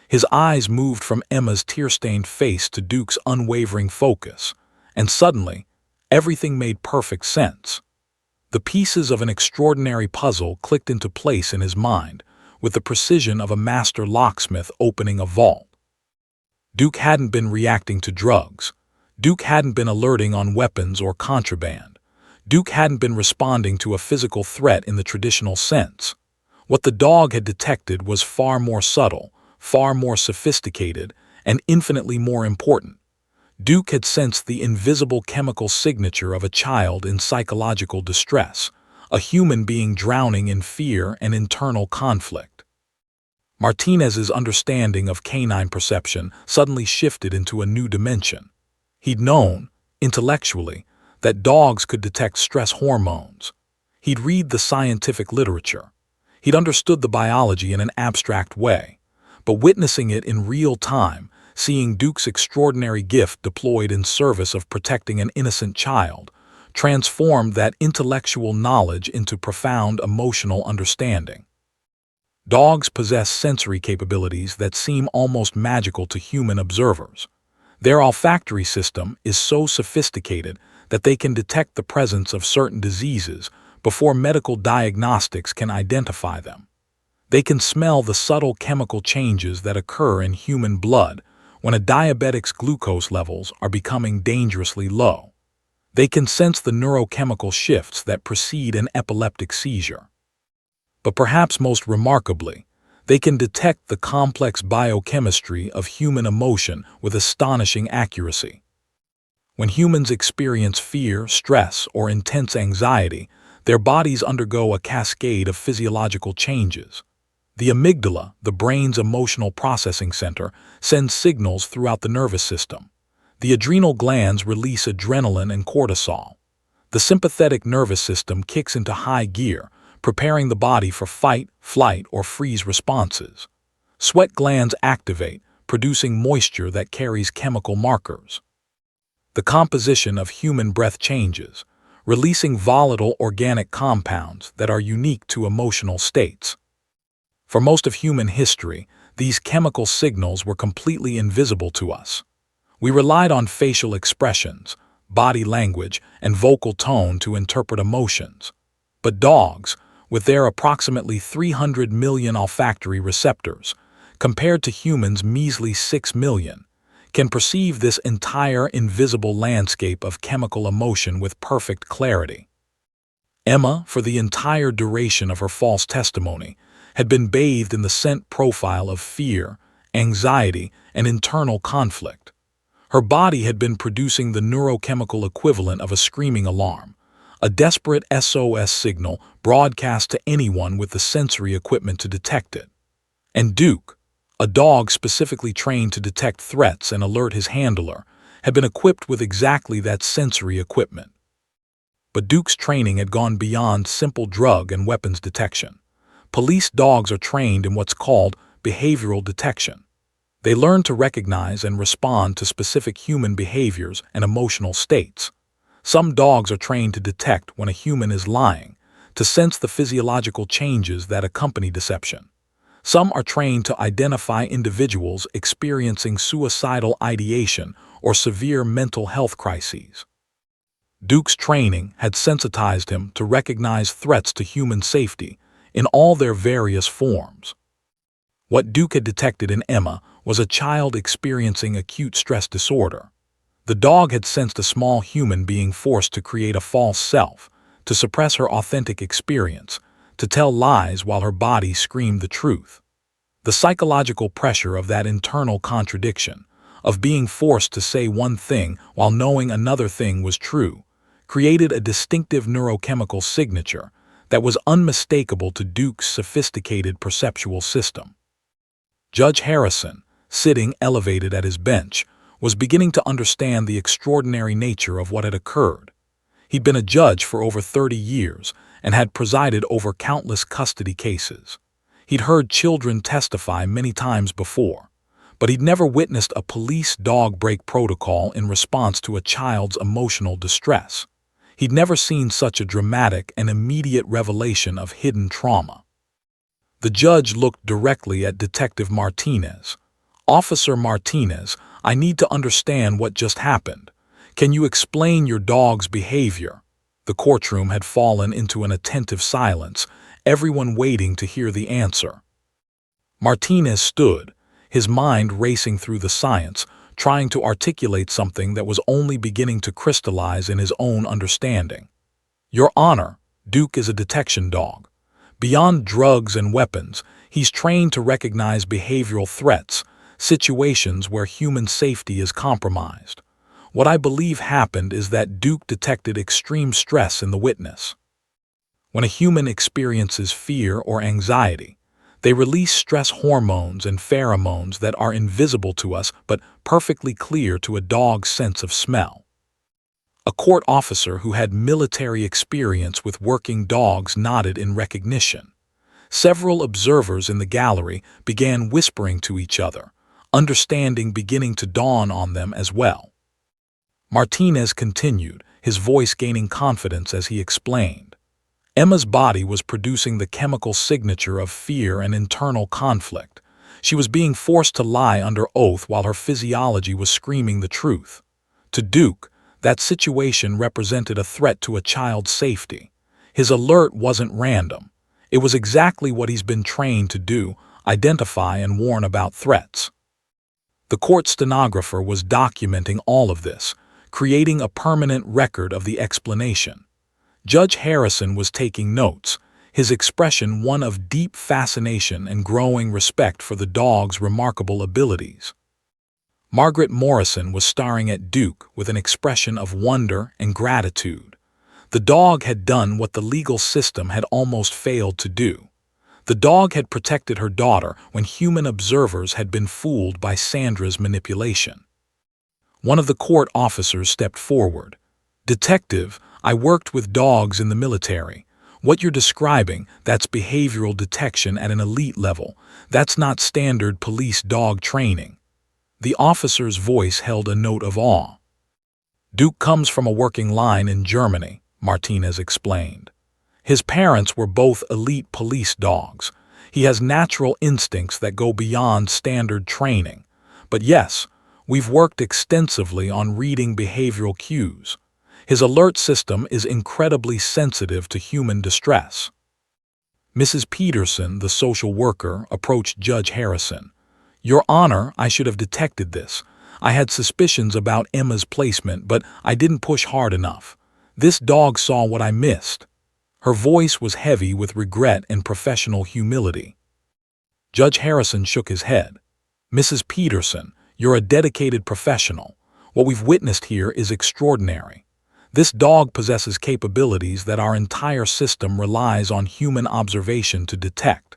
His eyes moved from Emma's tear-stained face to Duke's unwavering focus, and suddenly, everything made perfect sense. The pieces of an extraordinary puzzle clicked into place in his mind, with the precision of a master locksmith opening a vault. Duke hadn't been reacting to drugs. Duke hadn't been alerting on weapons or contraband. Duke hadn't been responding to a physical threat in the traditional sense. What the dog had detected was far more subtle, far more sophisticated, and infinitely more important. Duke had sensed the invisible chemical signature of a child in psychological distress, a human being drowning in fear and internal conflict. Martinez's understanding of canine perception suddenly shifted into a new dimension. He'd known, intellectually, that dogs could detect stress hormones. He'd read the scientific literature. He'd understood the biology in an abstract way. But witnessing it in real time, seeing Duke's extraordinary gift deployed in service of protecting an innocent child, transformed that intellectual knowledge into profound emotional understanding. Dogs possess sensory capabilities that seem almost magical to human observers. Their olfactory system is so sophisticated that they can detect the presence of certain diseases before medical diagnostics can identify them. They can smell the subtle chemical changes that occur in human blood when a diabetic's glucose levels are becoming dangerously low. They can sense the neurochemical shifts that precede an epileptic seizure. But perhaps most remarkably, they can detect the complex biochemistry of human emotion with astonishing accuracy. When humans experience fear, stress, or intense anxiety, their bodies undergo a cascade of physiological changes. The amygdala, the brain's emotional processing center, sends signals throughout the nervous system. The adrenal glands release adrenaline and cortisol. The sympathetic nervous system kicks into high gear, preparing the body for fight, flight, or freeze responses. Sweat glands activate, producing moisture that carries chemical markers. The composition of human breath changes, releasing volatile organic compounds that are unique to emotional states. For most of human history, these chemical signals were completely invisible to us. We relied on facial expressions, body language, and vocal tone to interpret emotions. But dogs, with their approximately 300 million olfactory receptors, compared to humans' measly 6 million, can perceive this entire invisible landscape of chemical emotion with perfect clarity. Emma, for the entire duration of her false testimony, had been bathed in the scent profile of fear, anxiety, and internal conflict. Her body had been producing the neurochemical equivalent of a screaming alarm, a desperate SOS signal broadcast to anyone with the sensory equipment to detect it. And Duke, a dog specifically trained to detect threats and alert his handler, had been equipped with exactly that sensory equipment. But Duke's training had gone beyond simple drug and weapons detection. Police dogs are trained in what's called behavioral detection. They learn to recognize and respond to specific human behaviors and emotional states. Some dogs are trained to detect when a human is lying, to sense the physiological changes that accompany deception. Some are trained to identify individuals experiencing suicidal ideation or severe mental health crises. Duke's training had sensitized him to recognize threats to human safety in all their various forms. What Duke had detected in Emma was a child experiencing acute stress disorder. The dog had sensed a small human being forced to create a false self, to suppress her authentic experience, to tell lies while her body screamed the truth. The psychological pressure of that internal contradiction, of being forced to say one thing while knowing another thing was true, created a distinctive neurochemical signature that was unmistakable to Duke's sophisticated perceptual system. Judge Harrison, sitting elevated at his bench, was beginning to understand the extraordinary nature of what had occurred. He'd been a judge for over 30 years and had presided over countless custody cases. He'd heard children testify many times before, but he'd never witnessed a police dog break protocol in response to a child's emotional distress. He'd never seen such a dramatic and immediate revelation of hidden trauma. The judge looked directly at Detective Martinez. "Officer Martinez, I need to understand what just happened. Can you explain your dog's behavior?" The courtroom had fallen into an attentive silence, everyone waiting to hear the answer. Martinez stood, his mind racing through the science, trying to articulate something that was only beginning to crystallize in his own understanding. "Your Honor, Duke is a detection dog. Beyond drugs and weapons, he's trained to recognize behavioral threats, situations where human safety is compromised. What I believe happened is that Duke detected extreme stress in the witness. When a human experiences fear or anxiety, they release stress hormones and pheromones that are invisible to us but perfectly clear to a dog's sense of smell." A court officer who had military experience with working dogs nodded in recognition. Several observers in the gallery began whispering to each other, understanding beginning to dawn on them as well. Martinez continued, his voice gaining confidence as he explained. Emma's body was producing the chemical signature of fear and internal conflict. She was being forced to lie under oath while her physiology was screaming the truth. To Duke, that situation represented a threat to a child's safety. His alert wasn't random. It was exactly what he's been trained to do, identify and warn about threats. The court stenographer was documenting all of this, creating a permanent record of the explanation. Judge Harrison was taking notes, his expression one of deep fascination and growing respect for the dog's remarkable abilities. Margaret Morrison was staring at Duke with an expression of wonder and gratitude. The dog had done what the legal system had almost failed to do. The dog had protected her daughter when human observers had been fooled by Sandra's manipulation. One of the court officers stepped forward. "Detective, I worked with dogs in the military. What you're describing, that's behavioral detection at an elite level. That's not standard police dog training." The officer's voice held a note of awe. "Duke comes from a working line in Germany," Martinez explained. "His parents were both elite police dogs. He has natural instincts that go beyond standard training. But yes, we've worked extensively on reading behavioral cues. His alert system is incredibly sensitive to human distress." Mrs. Peterson, the social worker, approached Judge Harrison. "Your Honor, I should have detected this. I had suspicions about Emma's placement, but I didn't push hard enough. This dog saw what I missed." Her voice was heavy with regret and professional humility. Judge Harrison shook his head. "Mrs. Peterson, you're a dedicated professional. What we've witnessed here is extraordinary. This dog possesses capabilities that our entire system relies on human observation to detect.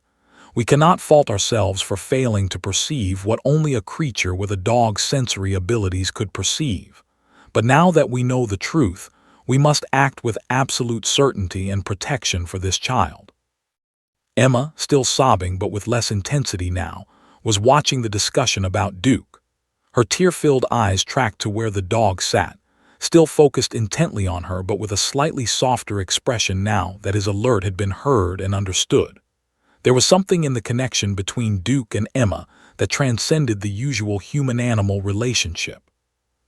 We cannot fault ourselves for failing to perceive what only a creature with a dog's sensory abilities could perceive. But now that we know the truth, we must act with absolute certainty and protection for this child." Emma, still sobbing but with less intensity now, was watching the discussion about Duke. Her tear-filled eyes tracked to where the dog sat, still focused intently on her but with a slightly softer expression now that his alert had been heard and understood. There was something in the connection between Duke and Emma that transcended the usual human-animal relationship.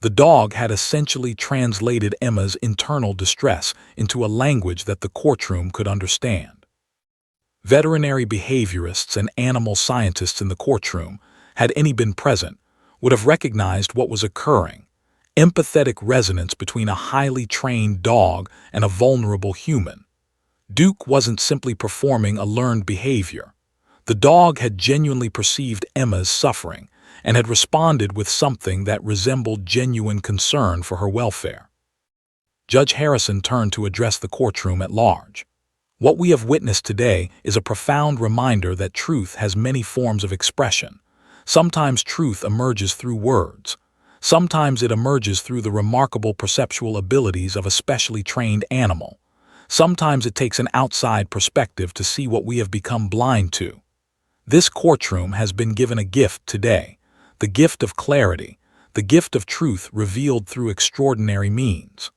The dog had essentially translated Emma's internal distress into a language that the courtroom could understand. Veterinary behaviorists and animal scientists in the courtroom, had any been present, would have recognized what was occurring: empathetic resonance between a highly trained dog and a vulnerable human. Duke wasn't simply performing a learned behavior. The dog had genuinely perceived Emma's suffering and had responded with something that resembled genuine concern for her welfare. Judge Harrison turned to address the courtroom at large. "What we have witnessed today is a profound reminder that truth has many forms of expression. Sometimes truth emerges through words. Sometimes it emerges through the remarkable perceptual abilities of a specially trained animal. Sometimes it takes an outside perspective to see what we have become blind to. This courtroom has been given a gift today, the gift of clarity, the gift of truth revealed through extraordinary means."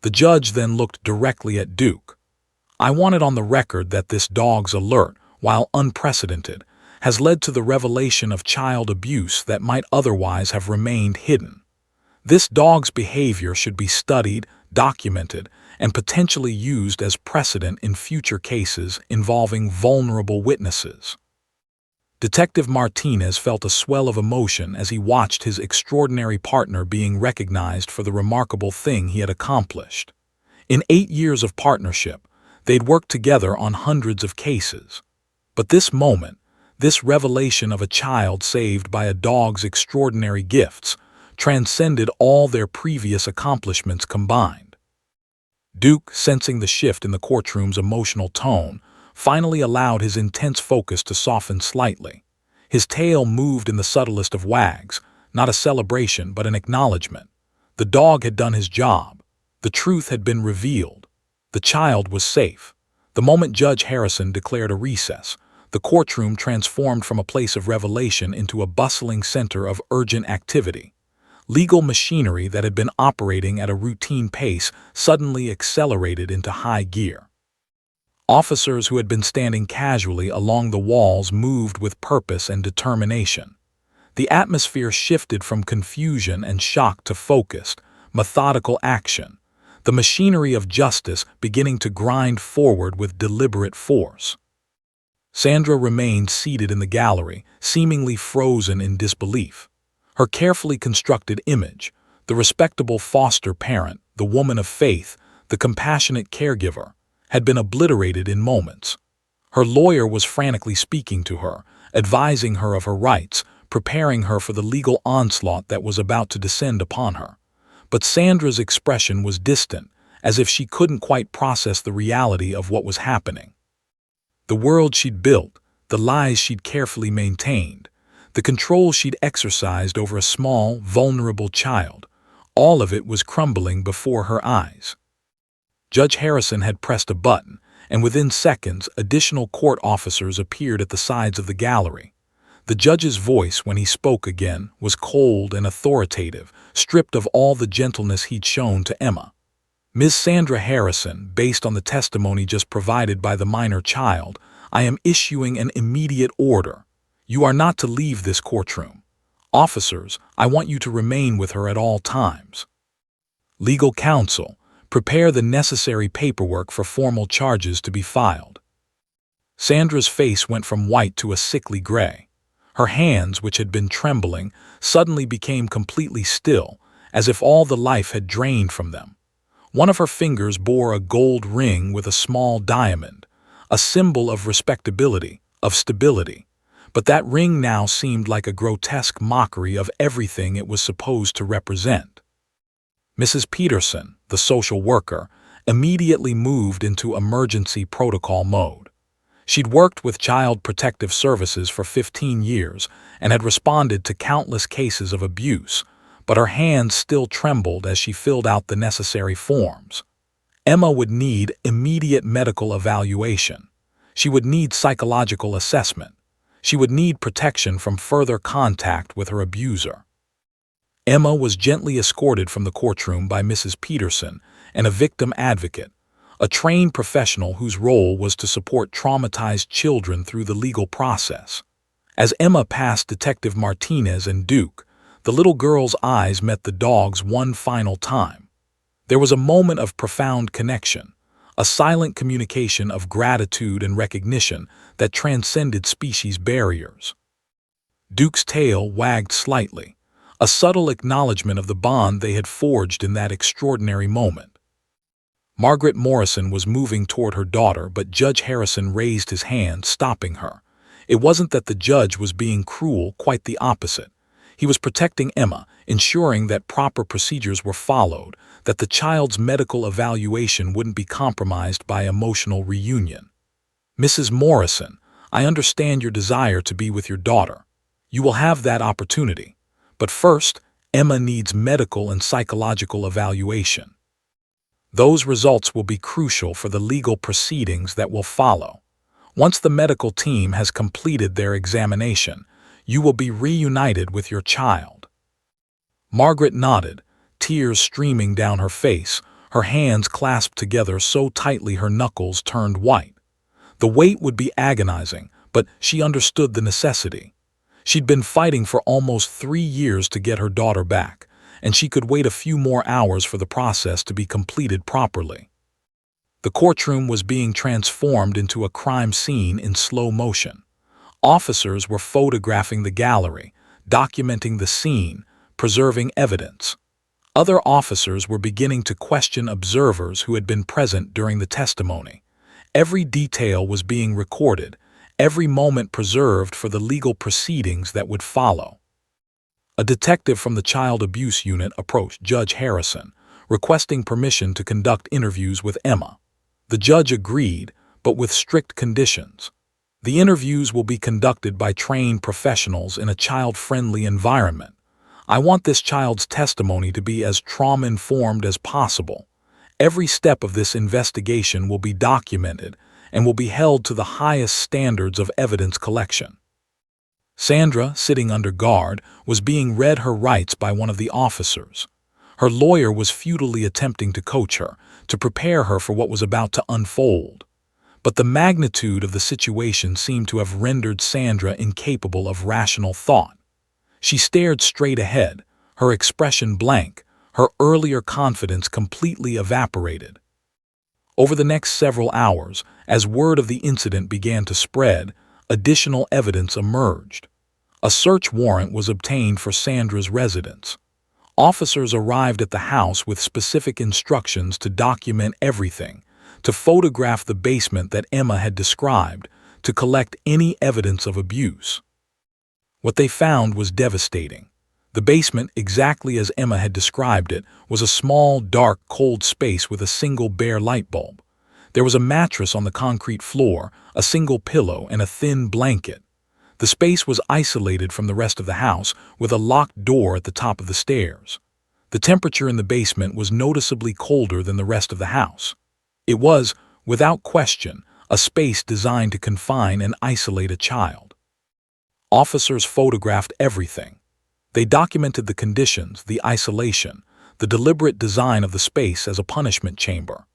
The judge then looked directly at Duke. "I want it on the record that this dog's alert, while unprecedented, has led to the revelation of child abuse that might otherwise have remained hidden. This dog's behavior should be studied, documented, and potentially used as precedent in future cases involving vulnerable witnesses." Detective Martinez felt a swell of emotion as he watched his extraordinary partner being recognized for the remarkable thing he had accomplished. In 8 years of partnership, they'd worked together on hundreds of cases. But this moment, this revelation of a child saved by a dog's extraordinary gifts, transcended all their previous accomplishments combined. Duke, sensing the shift in the courtroom's emotional tone, finally allowed his intense focus to soften slightly. His tail moved in the subtlest of wags, not a celebration but an acknowledgement. The dog had done his job. The truth had been revealed. The child was safe. The moment Judge Harrison declared a recess, the courtroom transformed from a place of revelation into a bustling center of urgent activity. Legal machinery that had been operating at a routine pace suddenly accelerated into high gear. Officers who had been standing casually along the walls moved with purpose and determination. The atmosphere shifted from confusion and shock to focused, methodical action, the machinery of justice beginning to grind forward with deliberate force. Sandra remained seated in the gallery, seemingly frozen in disbelief. Her carefully constructed image, the respectable foster parent, the woman of faith, the compassionate caregiver, had been obliterated in moments. Her lawyer was frantically speaking to her, advising her of her rights, preparing her for the legal onslaught that was about to descend upon her. But Sandra's expression was distant, as if she couldn't quite process the reality of what was happening. The world she'd built, the lies she'd carefully maintained, the control she'd exercised over a small, vulnerable child. All of it was crumbling before her eyes. Judge Harrison had pressed a button, and within seconds, additional court officers appeared at the sides of the gallery. The judge's voice, when he spoke again, was cold and authoritative, stripped of all the gentleness he'd shown to Emma. Ms. Sandra Harrison, based on the testimony just provided by the minor child, I am issuing an immediate order. You are not to leave this courtroom. Officers, I want you to remain with her at all times. Legal counsel, prepare the necessary paperwork for formal charges to be filed. Sandra's face went from white to a sickly gray. Her hands, which had been trembling, suddenly became completely still, as if all the life had drained from them. One of her fingers bore a gold ring with a small diamond, a symbol of respectability, of stability. But that ring now seemed like a grotesque mockery of everything it was supposed to represent. Mrs. Peterson, the social worker, immediately moved into emergency protocol mode. She'd worked with Child Protective Services for 15 years and had responded to countless cases of abuse, but her hands still trembled as she filled out the necessary forms. Emma would need immediate medical evaluation. She would need psychological assessment. She would need protection from further contact with her abuser. Emma was gently escorted from the courtroom by Mrs. Peterson and a victim advocate, a trained professional whose role was to support traumatized children through the legal process. As Emma passed Detective Martinez and Duke, the little girl's eyes met the dog's one final time. There was a moment of profound connection, a silent communication of gratitude and recognition that transcended species barriers. Duke's tail wagged slightly, a subtle acknowledgement of the bond they had forged in that extraordinary moment. Margaret Morrison was moving toward her daughter, but Judge Harrison raised his hand, stopping her. It wasn't that the judge was being cruel, quite the opposite. He was protecting Emma, ensuring that proper procedures were followed, that the child's medical evaluation wouldn't be compromised by emotional reunion. Mrs. Morrison, I understand your desire to be with your daughter. You will have that opportunity. But first, Emma needs medical and psychological evaluation. Those results will be crucial for the legal proceedings that will follow. Once the medical team has completed their examination, you will be reunited with your child. Margaret nodded, tears streaming down her face, her hands clasped together so tightly her knuckles turned white. The wait would be agonizing, but she understood the necessity. She'd been fighting for almost 3 years to get her daughter back, and she could wait a few more hours for the process to be completed properly. The courtroom was being transformed into a crime scene in slow motion. Officers were photographing the gallery, documenting the scene, preserving evidence. Other officers were beginning to question observers who had been present during the testimony. Every detail was being recorded, every moment preserved for the legal proceedings that would follow. A detective from the Child Abuse Unit approached Judge Harrison, requesting permission to conduct interviews with Emma. The judge agreed, but with strict conditions. The interviews will be conducted by trained professionals in a child-friendly environment. I want this child's testimony to be as trauma-informed as possible. Every step of this investigation will be documented and will be held to the highest standards of evidence collection. Sandra, sitting under guard, was being read her rights by one of the officers. Her lawyer was futilely attempting to coach her, to prepare her for what was about to unfold. But the magnitude of the situation seemed to have rendered Sandra incapable of rational thought. She stared straight ahead, her expression blank, her earlier confidence completely evaporated. Over the next several hours, as word of the incident began to spread, additional evidence emerged. A search warrant was obtained for Sandra's residence. Officers arrived at the house with specific instructions to document everything, to photograph the basement that Emma had described, to collect any evidence of abuse. What they found was devastating. The basement, exactly as Emma had described it, was a small, dark, cold space with a single bare light bulb. There was a mattress on the concrete floor, a single pillow, and a thin blanket. The space was isolated from the rest of the house, with a locked door at the top of the stairs. The temperature in the basement was noticeably colder than the rest of the house. It was, without question, a space designed to confine and isolate a child. Officers photographed everything. They documented the conditions, the isolation, the deliberate design of the space as a punishment chamber.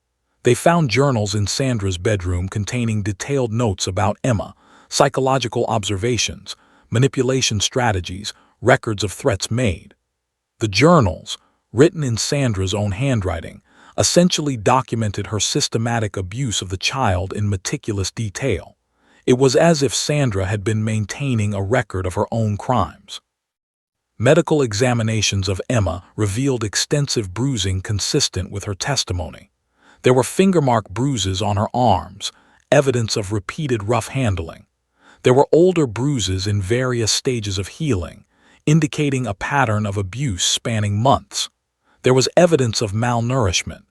They found journals in Sandra's bedroom containing detailed notes about Emma, psychological observations, manipulation strategies, records of threats made. The journals, written in Sandra's own handwriting, essentially documented her systematic abuse of the child in meticulous detail. It was as if Sandra had been maintaining a record of her own crimes. Medical examinations of Emma revealed extensive bruising consistent with her testimony. There were finger-mark bruises on her arms, evidence of repeated rough handling. There were older bruises in various stages of healing, indicating a pattern of abuse spanning months. There was evidence of malnourishment.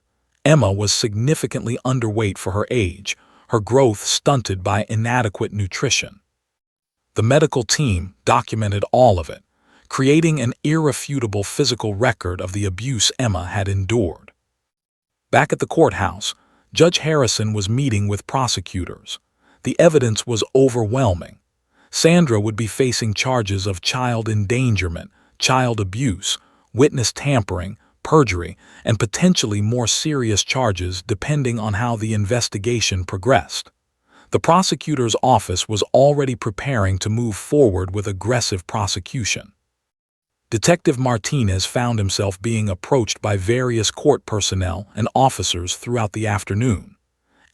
Emma was significantly underweight for her age, her growth stunted by inadequate nutrition. The medical team documented all of it, creating an irrefutable physical record of the abuse Emma had endured. Back at the courthouse, Judge Harrison was meeting with prosecutors. The evidence was overwhelming. Sandra would be facing charges of child endangerment, child abuse, witness tampering, perjury, and potentially more serious charges depending on how the investigation progressed. The prosecutor's office was already preparing to move forward with aggressive prosecution. Detective Martinez found himself being approached by various court personnel and officers throughout the afternoon.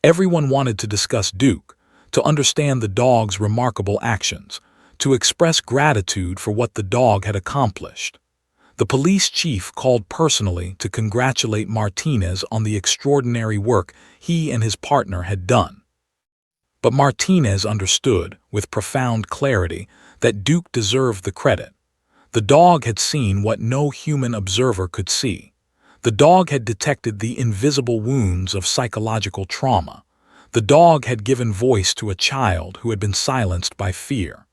Everyone wanted to discuss Duke, to understand the dog's remarkable actions, to express gratitude for what the dog had accomplished. The police chief called personally to congratulate Martinez on the extraordinary work he and his partner had done. But Martinez understood, with profound clarity, that Duke deserved the credit. The dog had seen what no human observer could see. The dog had detected the invisible wounds of psychological trauma. The dog had given voice to a child who had been silenced by fear.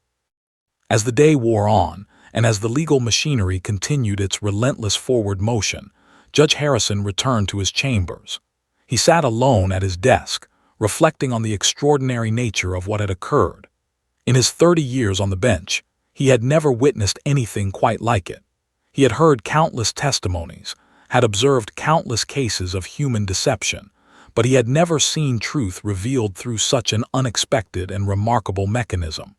As the day wore on, and as the legal machinery continued its relentless forward motion, Judge Harrison returned to his chambers. He sat alone at his desk, reflecting on the extraordinary nature of what had occurred. In his 30 years on the bench, he had never witnessed anything quite like it. He had heard countless testimonies, had observed countless cases of human deception, but he had never seen truth revealed through such an unexpected and remarkable mechanism.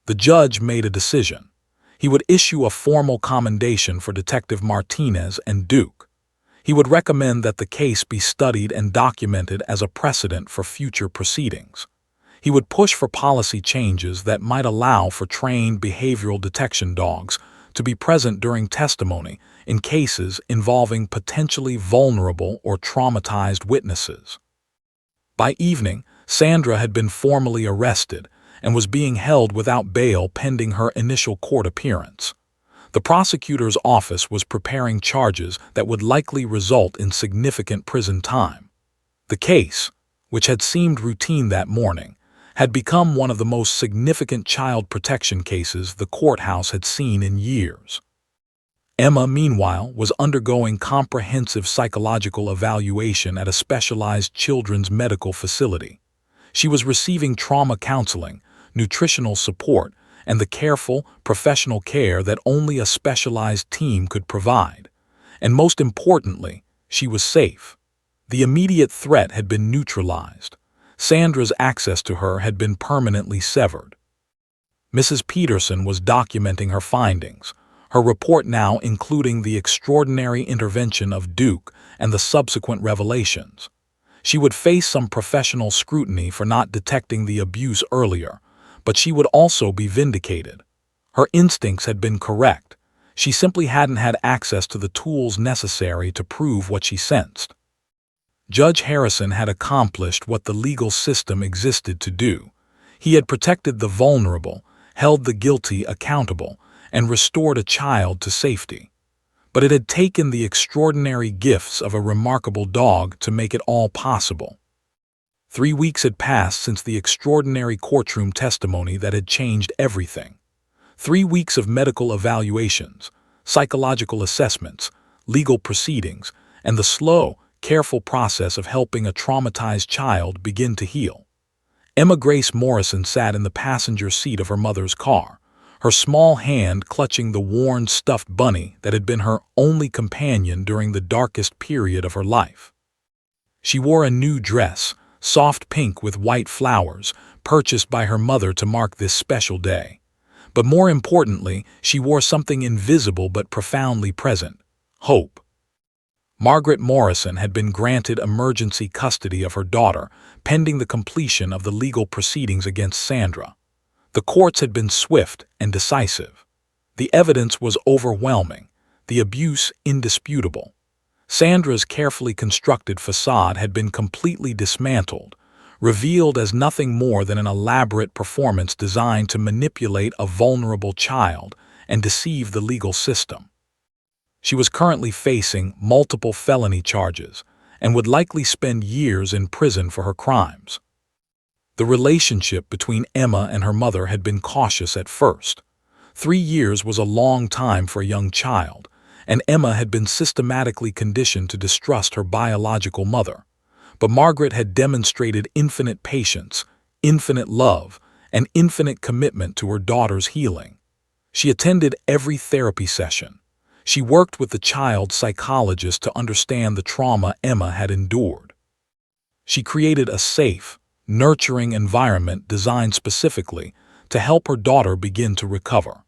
The judge made a decision. He would issue a formal commendation for Detective Martinez and Duke. He would recommend that the case be studied and documented as a precedent for future proceedings. He would push for policy changes that might allow for trained behavioral detection dogs to be present during testimony in cases involving potentially vulnerable or traumatized witnesses. By evening, Sandra had been formally arrested and was being held without bail pending her initial court appearance. The prosecutor's office was preparing charges that would likely result in significant prison time. The case, which had seemed routine that morning, had become one of the most significant child protection cases the courthouse had seen in years. Emma, meanwhile, was undergoing comprehensive psychological evaluation at a specialized children's medical facility. She was receiving trauma counseling, nutritional support, and the careful, professional care that only a specialized team could provide. And most importantly, she was safe. The immediate threat had been neutralized. Sandra's access to her had been permanently severed. Mrs. Peterson was documenting her findings, her report now including the extraordinary intervention of Duke and the subsequent revelations. She would face some professional scrutiny for not detecting the abuse earlier, but she would also be vindicated. Her instincts had been correct. She simply hadn't had access to the tools necessary to prove what she sensed. Judge Harrison had accomplished what the legal system existed to do. He had protected the vulnerable, held the guilty accountable, and restored a child to safety. But it had taken the extraordinary gifts of a remarkable dog to make it all possible. 3 weeks had passed since the extraordinary courtroom testimony that had changed everything. 3 weeks of medical evaluations, psychological assessments, legal proceedings, and the slow, careful process of helping a traumatized child begin to heal. Emma Grace Morrison sat in the passenger seat of her mother's car, her small hand clutching the worn stuffed bunny that had been her only companion during the darkest period of her life. She wore a new dress, soft pink with white flowers, purchased by her mother to mark this special day. But more importantly, she wore something invisible but profoundly present: hope. Margaret Morrison had been granted emergency custody of her daughter, pending the completion of the legal proceedings against Sandra. The courts had been swift and decisive. The evidence was overwhelming, the abuse indisputable. Sandra's carefully constructed facade had been completely dismantled, revealed as nothing more than an elaborate performance designed to manipulate a vulnerable child and deceive the legal system. She was currently facing multiple felony charges and would likely spend years in prison for her crimes. The relationship between Emma and her mother had been cautious at first. 3 years was a long time for a young child, and Emma had been systematically conditioned to distrust her biological mother. But Margaret had demonstrated infinite patience, infinite love, and infinite commitment to her daughter's healing. She attended every therapy session. She worked with the child psychologist to understand the trauma Emma had endured. She created a safe, nurturing environment designed specifically to help her daughter begin to recover.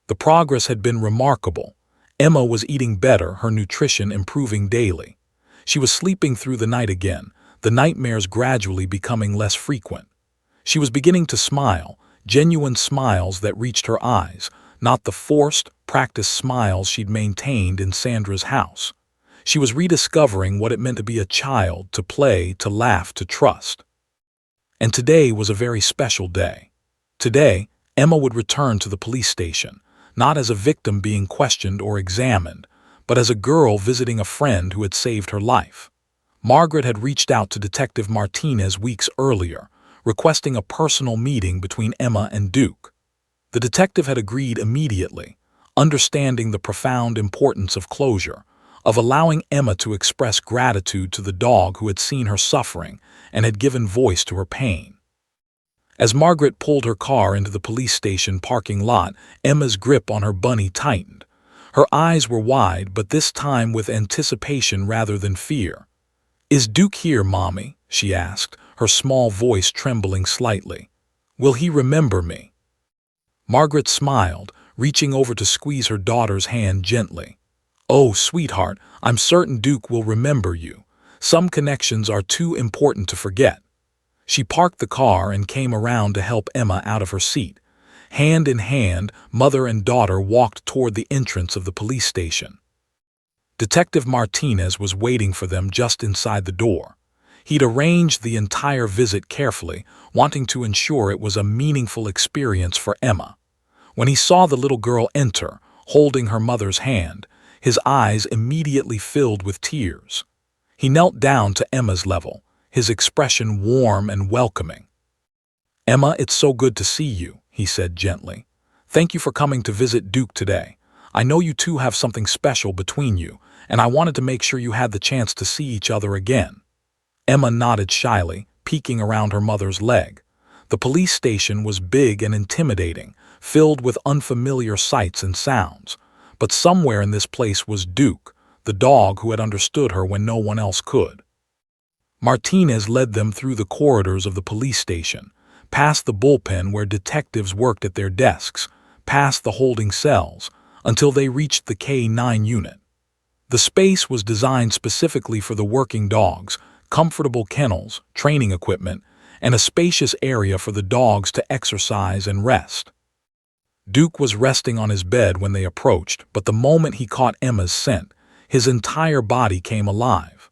The progress had been remarkable. Emma was eating better, her nutrition improving daily. She was sleeping through the night again, the nightmares gradually becoming less frequent. She was beginning to smile, genuine smiles that reached her eyes, not the forced, practiced smiles she'd maintained in Sandra's house. She was rediscovering what it meant to be a child, to play, to laugh, to trust. And today was a very special day. Today, Emma would return to the police station, not as a victim being questioned or examined, but as a girl visiting a friend who had saved her life. Margaret had reached out to Detective Martinez weeks earlier, requesting a personal meeting between Emma and Duke. The detective had agreed immediately, understanding the profound importance of closure, of allowing Emma to express gratitude to the dog who had seen her suffering and had given voice to her pain. As Margaret pulled her car into the police station parking lot, Emma's grip on her bunny tightened. Her eyes were wide, but this time with anticipation rather than fear. "Is Duke here, Mommy?" she asked, her small voice trembling slightly. "Will he remember me?" Margaret smiled, reaching over to squeeze her daughter's hand gently. "Oh, sweetheart, I'm certain Duke will remember you. Some connections are too important to forget." She parked the car and came around to help Emma out of her seat. Hand in hand, mother and daughter walked toward the entrance of the police station. Detective Martinez was waiting for them just inside the door. He'd arranged the entire visit carefully, wanting to ensure it was a meaningful experience for Emma. When he saw the little girl enter, holding her mother's hand, his eyes immediately filled with tears. He knelt down to Emma's level, his expression warm and welcoming. "Emma, it's so good to see you," he said gently. "Thank you for coming to visit Duke today. I know you two have something special between you, and I wanted to make sure you had the chance to see each other again." Emma nodded shyly, peeking around her mother's leg. The police station was big and intimidating, filled with unfamiliar sights and sounds. But somewhere in this place was Duke, the dog who had understood her when no one else could. Martinez led them through the corridors of the police station, past the bullpen where detectives worked at their desks, past the holding cells, until they reached the K-9 unit. The space was designed specifically for the working dogs, comfortable kennels, training equipment, and a spacious area for the dogs to exercise and rest. Duke was resting on his bed when they approached, but the moment he caught Emma's scent, his entire body came alive.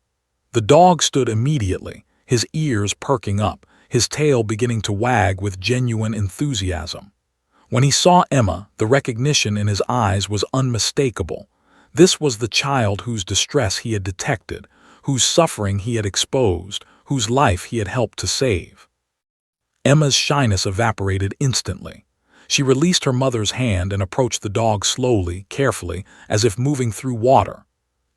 The dog stood immediately, his ears perking up, his tail beginning to wag with genuine enthusiasm. When he saw Emma, the recognition in his eyes was unmistakable. This was the child whose distress he had detected, whose suffering he had exposed, whose life he had helped to save. Emma's shyness evaporated instantly. She released her mother's hand and approached the dog slowly, carefully, as if moving through water.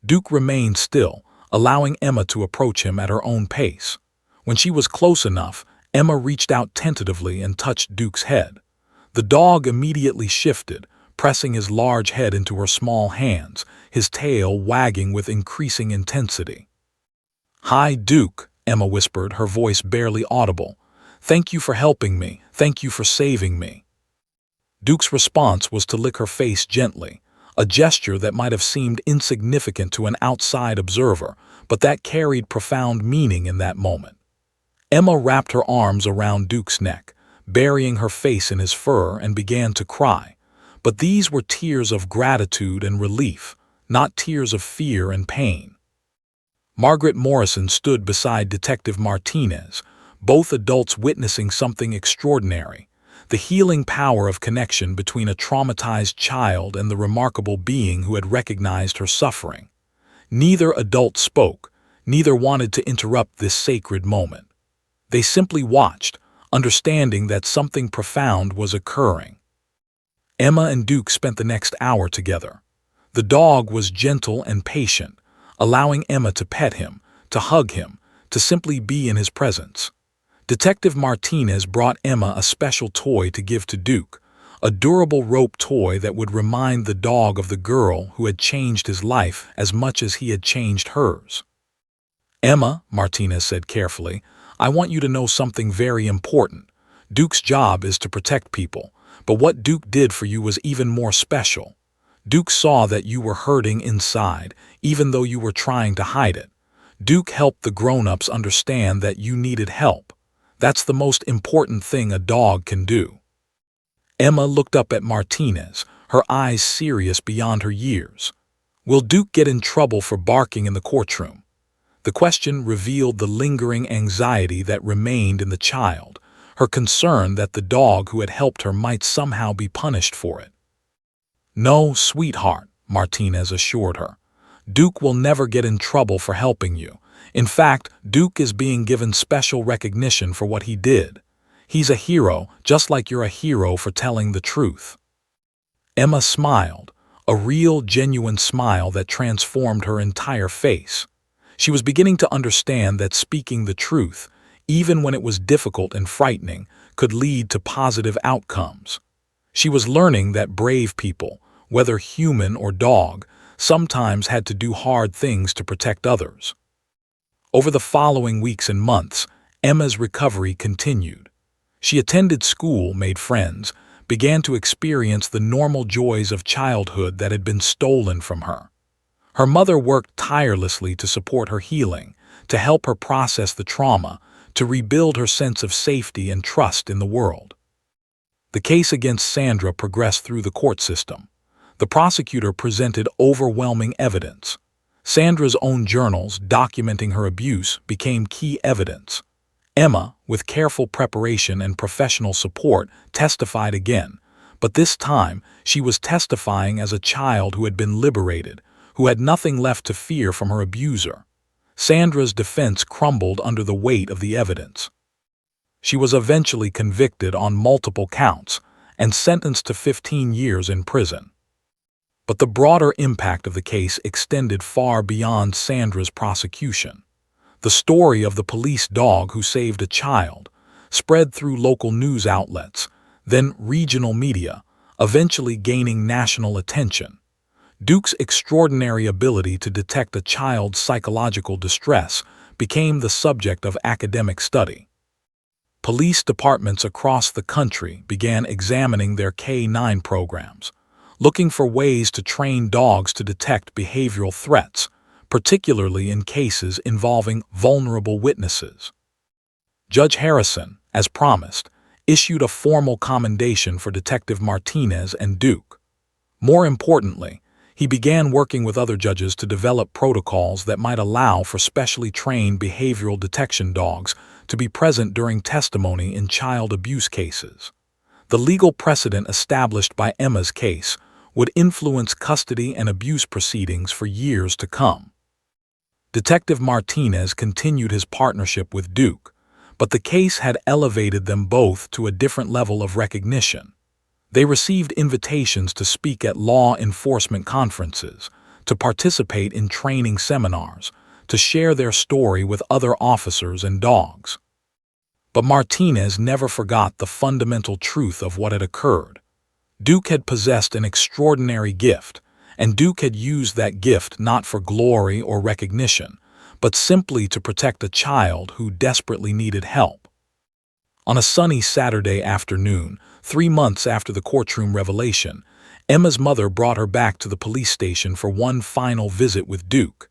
Duke remained still, allowing Emma to approach him at her own pace. When she was close enough, Emma reached out tentatively and touched Duke's head. The dog immediately shifted, pressing his large head into her small hands, his tail wagging with increasing intensity. "Hi, Duke," Emma whispered, her voice barely audible. "Thank you for helping me. Thank you for saving me." Duke's response was to lick her face gently, a gesture that might have seemed insignificant to an outside observer, but that carried profound meaning in that moment. Emma wrapped her arms around Duke's neck, burying her face in his fur, and began to cry. But these were tears of gratitude and relief, not tears of fear and pain. Margaret Morrison stood beside Detective Martinez, both adults witnessing something extraordinary: the healing power of connection between a traumatized child and the remarkable being who had recognized her suffering. Neither adult spoke, neither wanted to interrupt this sacred moment. They simply watched, understanding that something profound was occurring. Emma and Duke spent the next hour together. The dog was gentle and patient, allowing Emma to pet him, to hug him, to simply be in his presence. Detective Martinez brought Emma a special toy to give to Duke, a durable rope toy that would remind the dog of the girl who had changed his life as much as he had changed hers. "Emma," Martinez said carefully, "I want you to know something very important. Duke's job is to protect people, but what Duke did for you was even more special. Duke saw that you were hurting inside, even though you were trying to hide it. Duke helped the grown-ups understand that you needed help. That's the most important thing a dog can do." Emma looked up at Martinez, her eyes serious beyond her years. Will Duke get in trouble for barking in the courtroom? The question revealed the lingering anxiety that remained in the child, her concern that the dog who had helped her might somehow be punished for it. "No, sweetheart," Martinez assured her. "Duke will never get in trouble for helping you. In fact, Duke is being given special recognition for what he did. He's a hero, just like you're a hero for telling the truth." Emma smiled, a real, genuine smile that transformed her entire face. She was beginning to understand that speaking the truth, even when it was difficult and frightening, could lead to positive outcomes. She was learning that brave people, whether human or dog, sometimes had to do hard things to protect others. Over the following weeks and months, Emma's recovery continued. She attended school, made friends, began to experience the normal joys of childhood that had been stolen from her. Her mother worked tirelessly to support her healing, to help her process the trauma, to rebuild her sense of safety and trust in the world. The case against Sandra progressed through the court system. The prosecutor presented overwhelming evidence. Sandra's own journals documenting her abuse became key evidence. Emma, with careful preparation and professional support, testified again, but this time she was testifying as a child who had been liberated, who had nothing left to fear from her abuser. Sandra's defense crumbled under the weight of the evidence. She was eventually convicted on multiple counts and sentenced to 15 years in prison. But the broader impact of the case extended far beyond Sandra's prosecution. The story of the police dog who saved a child spread through local news outlets, then regional media, eventually gaining national attention. Duke's extraordinary ability to detect a child's psychological distress became the subject of academic study. Police departments across the country began examining their K-9 programs, looking for ways to train dogs to detect behavioral threats, particularly in cases involving vulnerable witnesses. Judge Harrison, as promised, issued a formal commendation for Detective Martinez and Duke. More importantly, he began working with other judges to develop protocols that might allow for specially trained behavioral detection dogs to be present during testimony in child abuse cases. The legal precedent established by Emma's case would influence custody and abuse proceedings for years to come. Detective Martinez continued his partnership with Duke, but the case had elevated them both to a different level of recognition. They received invitations to speak at law enforcement conferences, to participate in training seminars, to share their story with other officers and dogs. But Martinez never forgot the fundamental truth of what had occurred. Duke had possessed an extraordinary gift, and Duke had used that gift not for glory or recognition, but simply to protect a child who desperately needed help. On a sunny Saturday afternoon, 3 months after the courtroom revelation, Emma's mother brought her back to the police station for one final visit with Duke.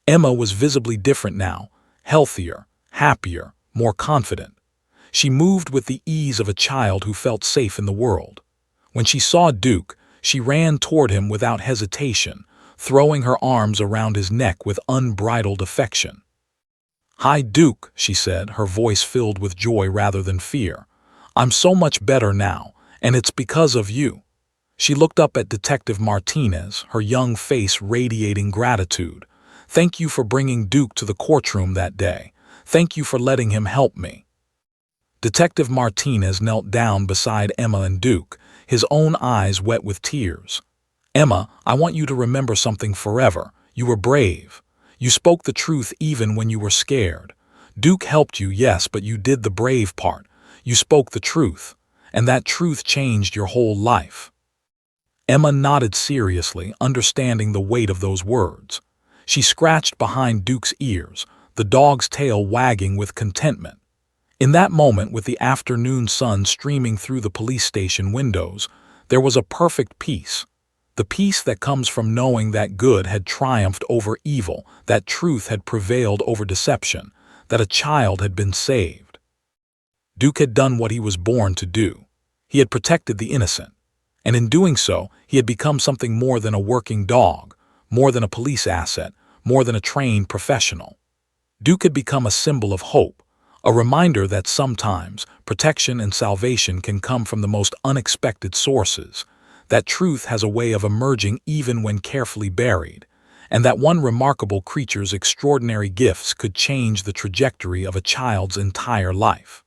Emma was visibly different now, healthier, happier, more confident. She moved with the ease of a child who felt safe in the world. When she saw Duke, she ran toward him without hesitation, throwing her arms around his neck with unbridled affection. "Hi, Duke," she said, her voice filled with joy rather than fear. "I'm so much better now, and it's because of you." She looked up at Detective Martinez, her young face radiating gratitude. "Thank you for bringing Duke to the courtroom that day. Thank you for letting him help me." Detective Martinez knelt down beside Emma and Duke, his own eyes wet with tears. "Emma, I want you to remember something forever. You were brave. You spoke the truth even when you were scared. Duke helped you, yes, but you did the brave part. You spoke the truth, and that truth changed your whole life." Emma nodded seriously, understanding the weight of those words. She scratched behind Duke's ears, the dog's tail wagging with contentment. In that moment, with the afternoon sun streaming through the police station windows, there was a perfect peace. The peace that comes from knowing that good had triumphed over evil, that truth had prevailed over deception, that a child had been saved. Duke had done what he was born to do. He had protected the innocent. And in doing so, he had become something more than a working dog, more than a police asset, more than a trained professional. Duke had become a symbol of hope, a reminder that sometimes protection and salvation can come from the most unexpected sources, that truth has a way of emerging even when carefully buried, and that one remarkable creature's extraordinary gifts could change the trajectory of a child's entire life.